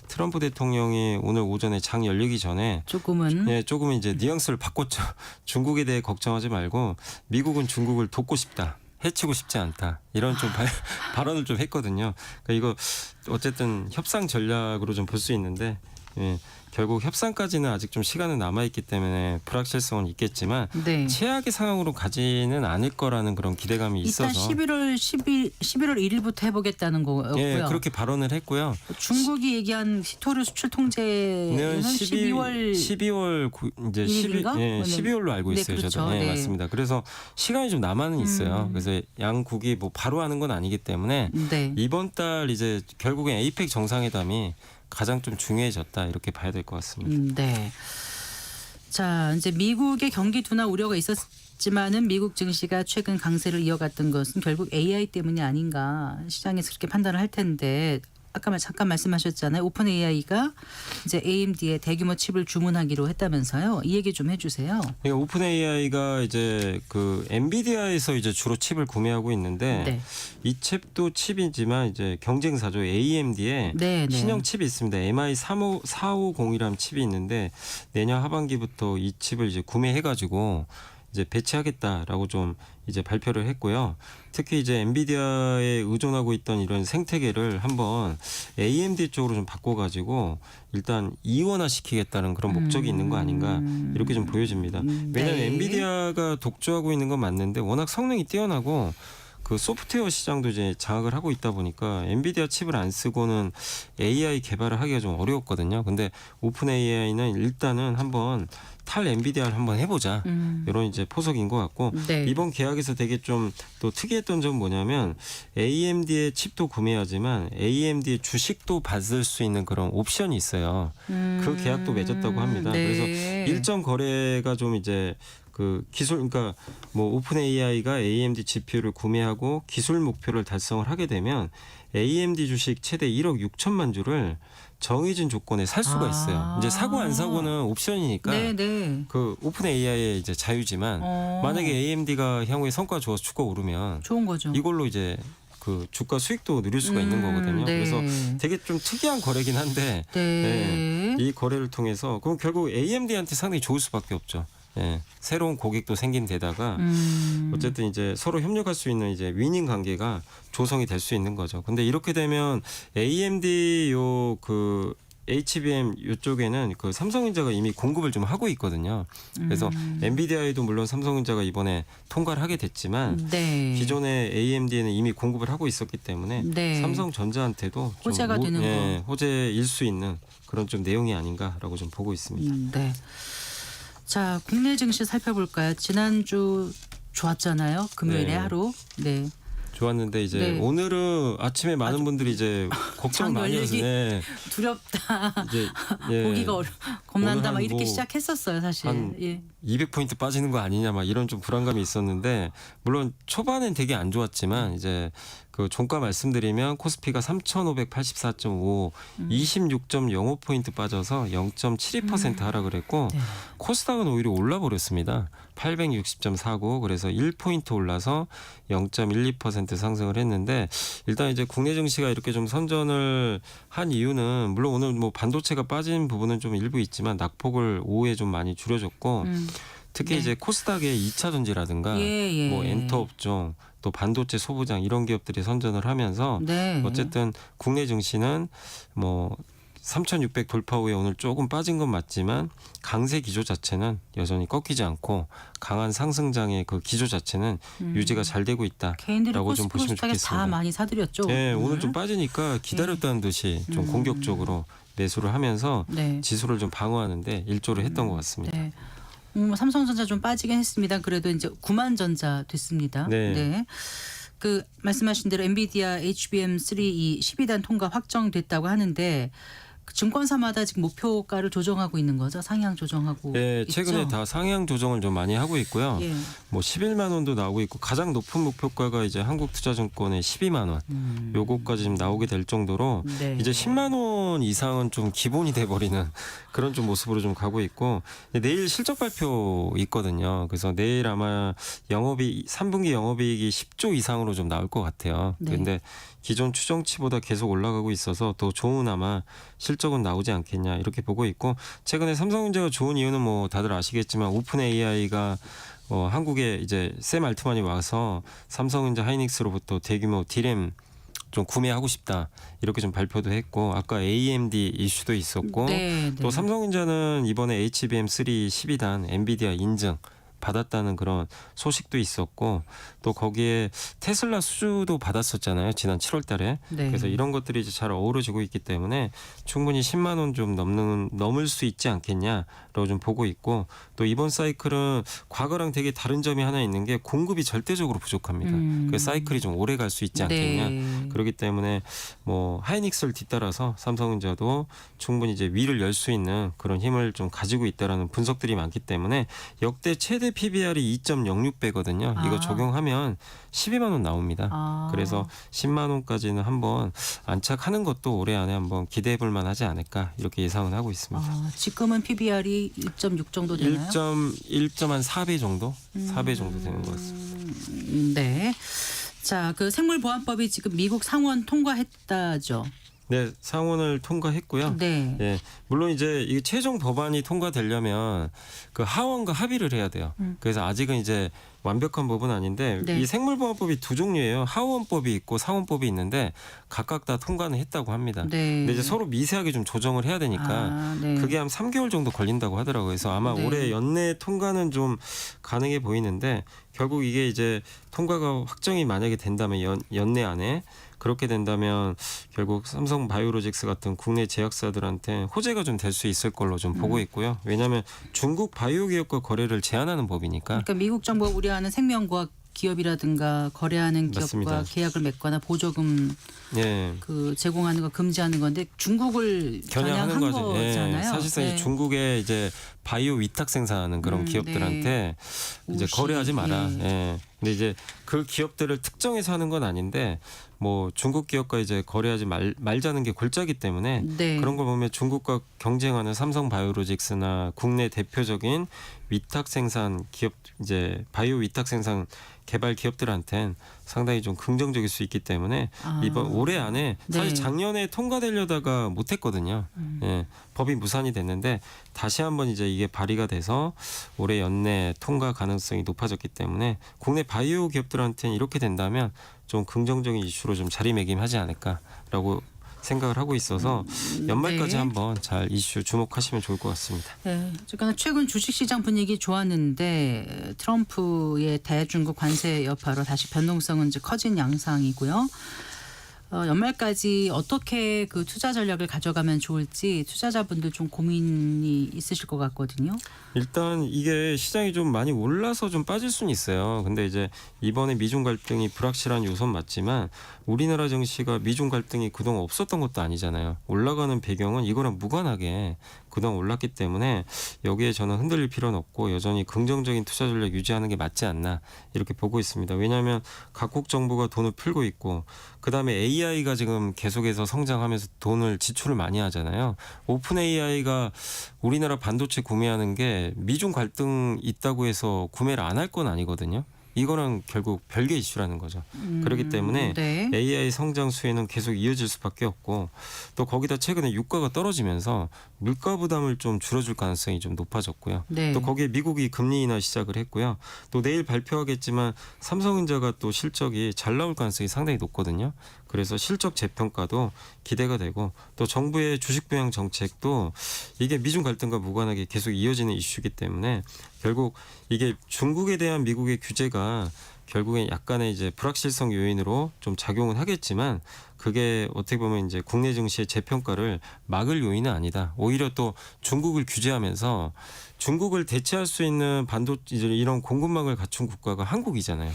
트럼프 대통령이 오늘 오전에 장 열리기 전에 조금은 조금 이제 뉘앙스를 바꿨죠. 중국에 대해 걱정하지 말고 미국은 중국을 돕고 싶다. 해치고 싶지 않다. 이런 좀 발언을 좀 했거든요. 그러니까 이거 어쨌든 협상 전략으로 좀 볼 수 있는데 예, 결국 협상까지는 아직 좀 시간은 남아 있기 때문에 불확실성은 있겠지만 네. 최악의 상황으로 가지는 않을 거라는 그런 기대감이 일단 있어서 11월 1일부터 해보겠다는 거고요. 예, 그렇게 발언을 했고요. 중국이 얘기한 히토류 수출 통제는 12월 12월 이제 1일인가? 12월로 알고 네, 있어요. 그렇죠. 저도. 네, 네. 맞습니다. 그래서 시간이 좀 남아는 있어요. 그래서 양국이 뭐 바로 하는 건 아니기 때문에 네. 이번 달 이제 결국엔 에이펙 정상회담이 가장 좀 중요해졌다 이렇게 봐야 될 것 같습니다. 네. 자, 이제 미국의 경기 둔화 우려가 있었지만은 미국 증시가 최근 강세를 이어갔던 것은 결국 AI 때문이 아닌가 시장에서 그렇게 판단을 할 텐데 아까 잠깐 말씀하셨잖아요. 오픈 AI가 이제 AMD의 대규모 칩을 주문하기로 했다면서요. 이 얘기 좀 해주세요. 그러니까 오픈 AI가 이제 그 엔비디아에서 이제 주로 칩을 구매하고 있는데 네. 이 칩도 칩이지만 이제 경쟁사죠. AMD의 네, 네. 신형 칩이 있습니다. MI450이라는 칩이 있는데 내년 하반기부터 이 칩을 이제 구매해가지고 이제 배치하겠다라고 좀 이제 발표를 했고요. 특히 이제 엔비디아에 의존하고 있던 이런 생태계를 한번 AMD 쪽으로 좀 바꿔가지고 일단 이원화 시키겠다는 그런 목적이 있는 거 아닌가 이렇게 좀 보여집니다. 왜냐하면 네. 엔비디아가 독주하고 있는 건 맞는데 워낙 성능이 뛰어나고 그 소프트웨어 시장도 이제 장악을 하고 있다 보니까 엔비디아 칩을 안 쓰고는 AI 개발을 하기가 좀 어려웠거든요. 근데 오픈 AI는 일단은 한번 탈 엔비디아를 한번 해보자 이런 이제 포석인 것 같고 네. 이번 계약에서 되게 좀 또 특이했던 점은 뭐냐면 AMD의 칩도 구매하지만 AMD의 주식도 받을 수 있는 그런 옵션이 있어요. 그 계약도 맺었다고 합니다. 네. 그래서 일정 거래가 좀 이제 그 기술 그러니까 뭐 오픈 AI가 AMD GPU를 구매하고 기술 목표를 달성을 하게 되면 AMD 주식 최대 1억 6천만 주를 정해진 조건에 살 수가 있어요. 이제 사고 안 사고는 옵션이니까 네. 그 오픈 AI의 이제 자유지만 만약에 AMD가 향후에 성과 좋아서 주가 오르면 좋은 거죠. 이걸로 이제 그 주가 수익도 누릴 수가 있는 거거든요. 네. 그래서 되게 좀 특이한 거래긴 한데 네. 이 거래를 통해서 그럼 결국 AMD한테 상당히 좋을 수밖에 없죠. 예, 새로운 고객도 생긴 데다가 어쨌든 이제 서로 협력할 수 있는 이제 위닝 관계가 조성이 될 수 있는 거죠. 근데 이렇게 되면 AMD 요 그 HBM 이쪽에는 그 삼성전자가 이미 공급을 좀 하고 있거든요. 그래서 엔비디아에도 물론 삼성전자가 이번에 통과를 하게 됐지만 네. 기존의 AMD에는 이미 공급을 하고 있었기 때문에 네. 삼성전자한테도 좀 호재가 되는 거. 호재일 수 있는 그런 좀 내용이 아닌가라고 좀 보고 있습니다. 네. 자, 국내 증시 살펴볼까요? 지난주 좋았잖아요. 금요일에 네. 하루. 네. 좋았는데 이제 네. 오늘은 아침에 많은 분들이 이제 걱정 장 많이 열리기. 하시네. 두렵다. 이제 예. 보기가 겁난다. 오늘 막 한 이렇게 뭐 시작했었어요, 사실. 한 예. 200포인트 빠지는 거 아니냐 막 이런 좀 불안감이 있었는데 물론 초반엔 되게 안 좋았지만 이제 그 종가 말씀드리면 코스피가 3,584.5 26.05포인트 빠져서 0.72% 하락을 했고 네. 코스닥은 오히려 올라 버렸습니다. 860.49 그래서 1포인트 올라서 0.12% 상승을 했는데 일단 이제 국내 증시가 이렇게 좀 선전을 한 이유는 물론 오늘 뭐 반도체가 빠진 부분은 좀 일부 있지만 낙폭을 오후에 좀 많이 줄여줬고 특히 네. 이제 코스닥의 2차 전지라든가 예. 뭐 엔터 업종 또 반도체 소부장 이런 기업들이 선전을 하면서 네. 어쨌든 국내 증시는 뭐 3,600 돌파 후에 오늘 조금 빠진 건 맞지만 강세 기조 자체는 여전히 꺾이지 않고 강한 상승장의 그 기조 자체는 유지가 잘 되고 개인들이 있다라고 좀 보시면 코스닥에 다 좋겠습니다. 많이 사들였죠. 네, 오늘 좀 빠지니까 기다렸다는 듯이 좀 공격적으로 매수를 하면서 네. 지수를 좀 방어하는데 일조를 했던 것 같습니다. 네. 삼성전자 좀 빠지긴 했습니다. 그래도 이제 9만전자 됐습니다. 네. 그 말씀하신 대로 엔비디아 HBM3 이 12단 통과 확정됐다고 하는데 그 증권사마다 지금 목표가를 조정하고 있는 거죠. 상향 조정하고. 네, 최근에 있죠? 다 상향 조정을 좀 많이 하고 있고요. 예. 뭐 11만 원도 나오고 있고 가장 높은 목표가가 이제 한국투자증권의 12만 원. 요거까지 지금 나오게 될 정도로 네. 이제 10만 원 이상은 좀 기본이 돼 버리는 그런 좀 모습으로 좀 가고 있고 내일 실적 발표 있거든요. 그래서 내일 아마 3분기 영업이익이 10조 이상으로 좀 나올 것 같아요. 네. 근데 기존 추정치보다 계속 올라가고 있어서 더 좋은 아마 실적은 나오지 않겠냐 이렇게 보고 있고 최근에 삼성전자가 좋은 이유는 뭐 다들 아시겠지만 오픈 AI가 한국에 이제 샘 알트만이 와서 삼성전자 하이닉스로부터 대규모 디램 좀 구매하고 싶다 이렇게 좀 발표도 했고 아까 AMD 이슈도 있었고 네, 또 네. 삼성전자는 이번에 HBM3 12단 엔비디아 인증 받았다는 그런 소식도 있었고 또 거기에 테슬라 수주도 받았었잖아요. 지난 7월 달에. 네. 그래서 이런 것들이 이제 잘 어우러지고 있기 때문에 충분히 10만 원 좀 넘을 수 있지 않겠냐라고 좀 보고 있고 또 이번 사이클은 과거랑 되게 다른 점이 하나 있는 게 공급이 절대적으로 부족합니다. 그 사이클이 좀 오래 갈 수 있지 않겠냐. 네. 그렇기 때문에 뭐 하이닉스를 뒤따라서 삼성전자도 충분히 이제 위를 열 수 있는 그런 힘을 좀 가지고 있다라는 분석들이 많기 때문에 역대 최대 PBR이 2.06배거든요. 이거 아. 적용하면 12만 원 나옵니다. 아. 그래서 10만 원까지는 한번 안착하는 것도 올해 안에 한번 기대해 볼 만하지 않을까 이렇게 예상은 하고 있습니다. 지금은 PBR이 1.6 정도 되나요? 1.4배 정도? 4배 정도 되는 것 같습니다. 네. 자, 그 생물보안법이 지금 미국 상원 통과했다죠. 네, 상원을 통과했고요. 네. 예, 물론 이제 이 최종 법안이 통과되려면 그 하원과 합의를 해야 돼요. 그래서 아직은 이제 완벽한 법은 아닌데 네. 이 생물보안법이 두 종류예요. 하원법이 있고 상원법이 있는데 각각 다 통과는 했다고 합니다. 네. 근데 이제 서로 미세하게 좀 조정을 해야 되니까 아, 네. 그게 한 3개월 정도 걸린다고 하더라고요. 그래서 아마 네. 올해 연내 통과는 좀 가능해 보이는데 결국 이게 이제 통과가 확정이 만약에 된다면 연내 안에 그렇게 된다면 결국 삼성 바이오로직스 같은 국내 제약사들한테 호재가 좀 될 수 있을 걸로 좀 보고 있고요. 왜냐하면 중국 바이오 기업과 거래를 제한하는 법이니까. 그러니까 미국 정부가 우려하는 생명과학 기업이라든가 거래하는 기업과 맞습니다. 계약을 맺거나 보조금 예. 그 제공하는 거 금지하는 건데 중국을 겨냥하는 겨냥한 거죠. 예. 거잖아요. 사실상 네. 이제 중국의 이제 바이오 위탁 생산하는 그런 기업들한테 이제 우시, 거래하지 마라. 예. 예. 근데 이제 그 기업들을 특정해서 하는 건 아닌데 뭐 중국 기업과 이제 거래하지 말자는 게 골자기 때문에 네. 그런 걸 보면 중국과 경쟁하는 삼성 바이오로직스나 국내 대표적인 위탁 생산 기업 이제 바이오 위탁 생산 개발 기업들한테는 상당히 좀 긍정적일 수 있기 때문에 이번 올해 안에 사실 네. 작년에 통과되려다가 못했거든요. 예, 법이 무산이 됐는데 다시 한번 이제 이게 발의가 돼서 올해 연내 통과 가능성이 높아졌기 때문에 국내 바이오 기업들한테는 이렇게 된다면 좀 긍정적인 이슈로 좀 자리매김하지 않을까라고 생각을 하고 있어서 연말까지 네. 한번 잘 이슈 주목하시면 좋을 것 같습니다. 네, 어쨌거나 최근 주식시장 분위기 좋았는데 트럼프의 대중국 관세 여파로 다시 변동성은 이제 커진 양상이고요. 연말까지 어떻게 그 투자 전략을 가져가면 좋을지 투자자분들 좀 고민이 있으실 것 같거든요. 일단 이게 시장이 좀 많이 올라서 좀 빠질 수는 있어요. 근데 이제 이번에 미중 갈등이 불확실한 요소는 맞지만 우리나라 증시가 미중 갈등이 그동안 없었던 것도 아니잖아요. 올라가는 배경은 이거랑 무관하게 그동안 올랐기 때문에 여기에 저는 흔들릴 필요는 없고 여전히 긍정적인 투자 전략 유지하는 게 맞지 않나 이렇게 보고 있습니다. 왜냐하면 각국 정부가 돈을 풀고 있고 그다음에 AI가 지금 계속해서 성장하면서 돈을 지출을 많이 하잖아요. 오픈 AI가 우리나라 반도체 구매하는 게 미중 갈등 있다고 해서 구매를 안 할 건 아니거든요. 이거랑 결국 별개 이슈라는 거죠. 그렇기 때문에 네. AI 성장 수혜는 계속 이어질 수밖에 없고 또 거기다 최근에 유가가 떨어지면서 물가 부담을 좀 줄여줄 가능성이 좀 높아졌고요. 네. 또 거기에 미국이 금리 인하 시작을 했고요. 또 내일 발표하겠지만 삼성전자가 또 실적이 잘 나올 가능성이 상당히 높거든요. 그래서 실적 재평가도 기대가 되고 또 정부의 주식 부양 정책도 이게 미중 갈등과 무관하게 계속 이어지는 이슈이기 때문에 결국 이게 중국에 대한 미국의 규제가 결국엔 약간의 이제 불확실성 요인으로 좀 작용은 하겠지만 그게 어떻게 보면 이제 국내 증시의 재평가를 막을 요인은 아니다. 오히려 또 중국을 규제하면서 중국을 대체할 수 있는 반도체 이런 공급망을 갖춘 국가가 한국이잖아요.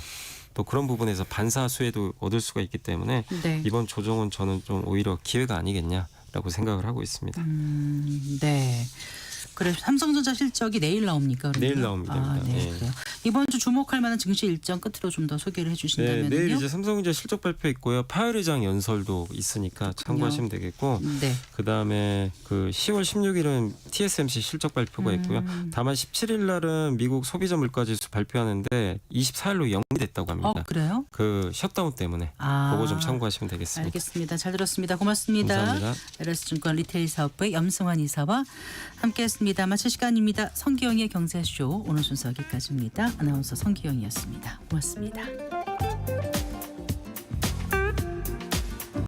또 그런 부분에서 반사 수혜도 얻을 수가 있기 때문에 네. 이번 조정은 저는 좀 오히려 기회가 아니겠냐라고 생각을 하고 있습니다. 네. 그래서 삼성전자 실적이 내일 나옵니까? 그러면? 내일 나옵니다. 아, 네. 네. 그래요. 이번 주 주목할 만한 증시 일정 끝으로 좀 더 소개를 네, 해주신다면요. 내일 이제 삼성전자 실적 발표 있고요. 파열의장 연설도 있으니까 참고하시면 되겠고, 네. 그 다음에 그 10월 16일은 TSMC 실적 발표가 있고요. 다만 17일 날은 미국 소비자 물가지수 발표하는데 24일로 연기됐다고 합니다. 그래요? 그 셧다운 때문에 그거 좀 참고하시면 되겠습니다. 알겠습니다. 잘 들었습니다. 고맙습니다. 감사합니다. LS증권 리테일 사업부의 염승환 이사와 함께했습니다. 마칠 시간입니다. 성기영의 경제쇼 오늘 순서 여기까지입니다. 아나운서 성기영이었습니다. 고맙습니다.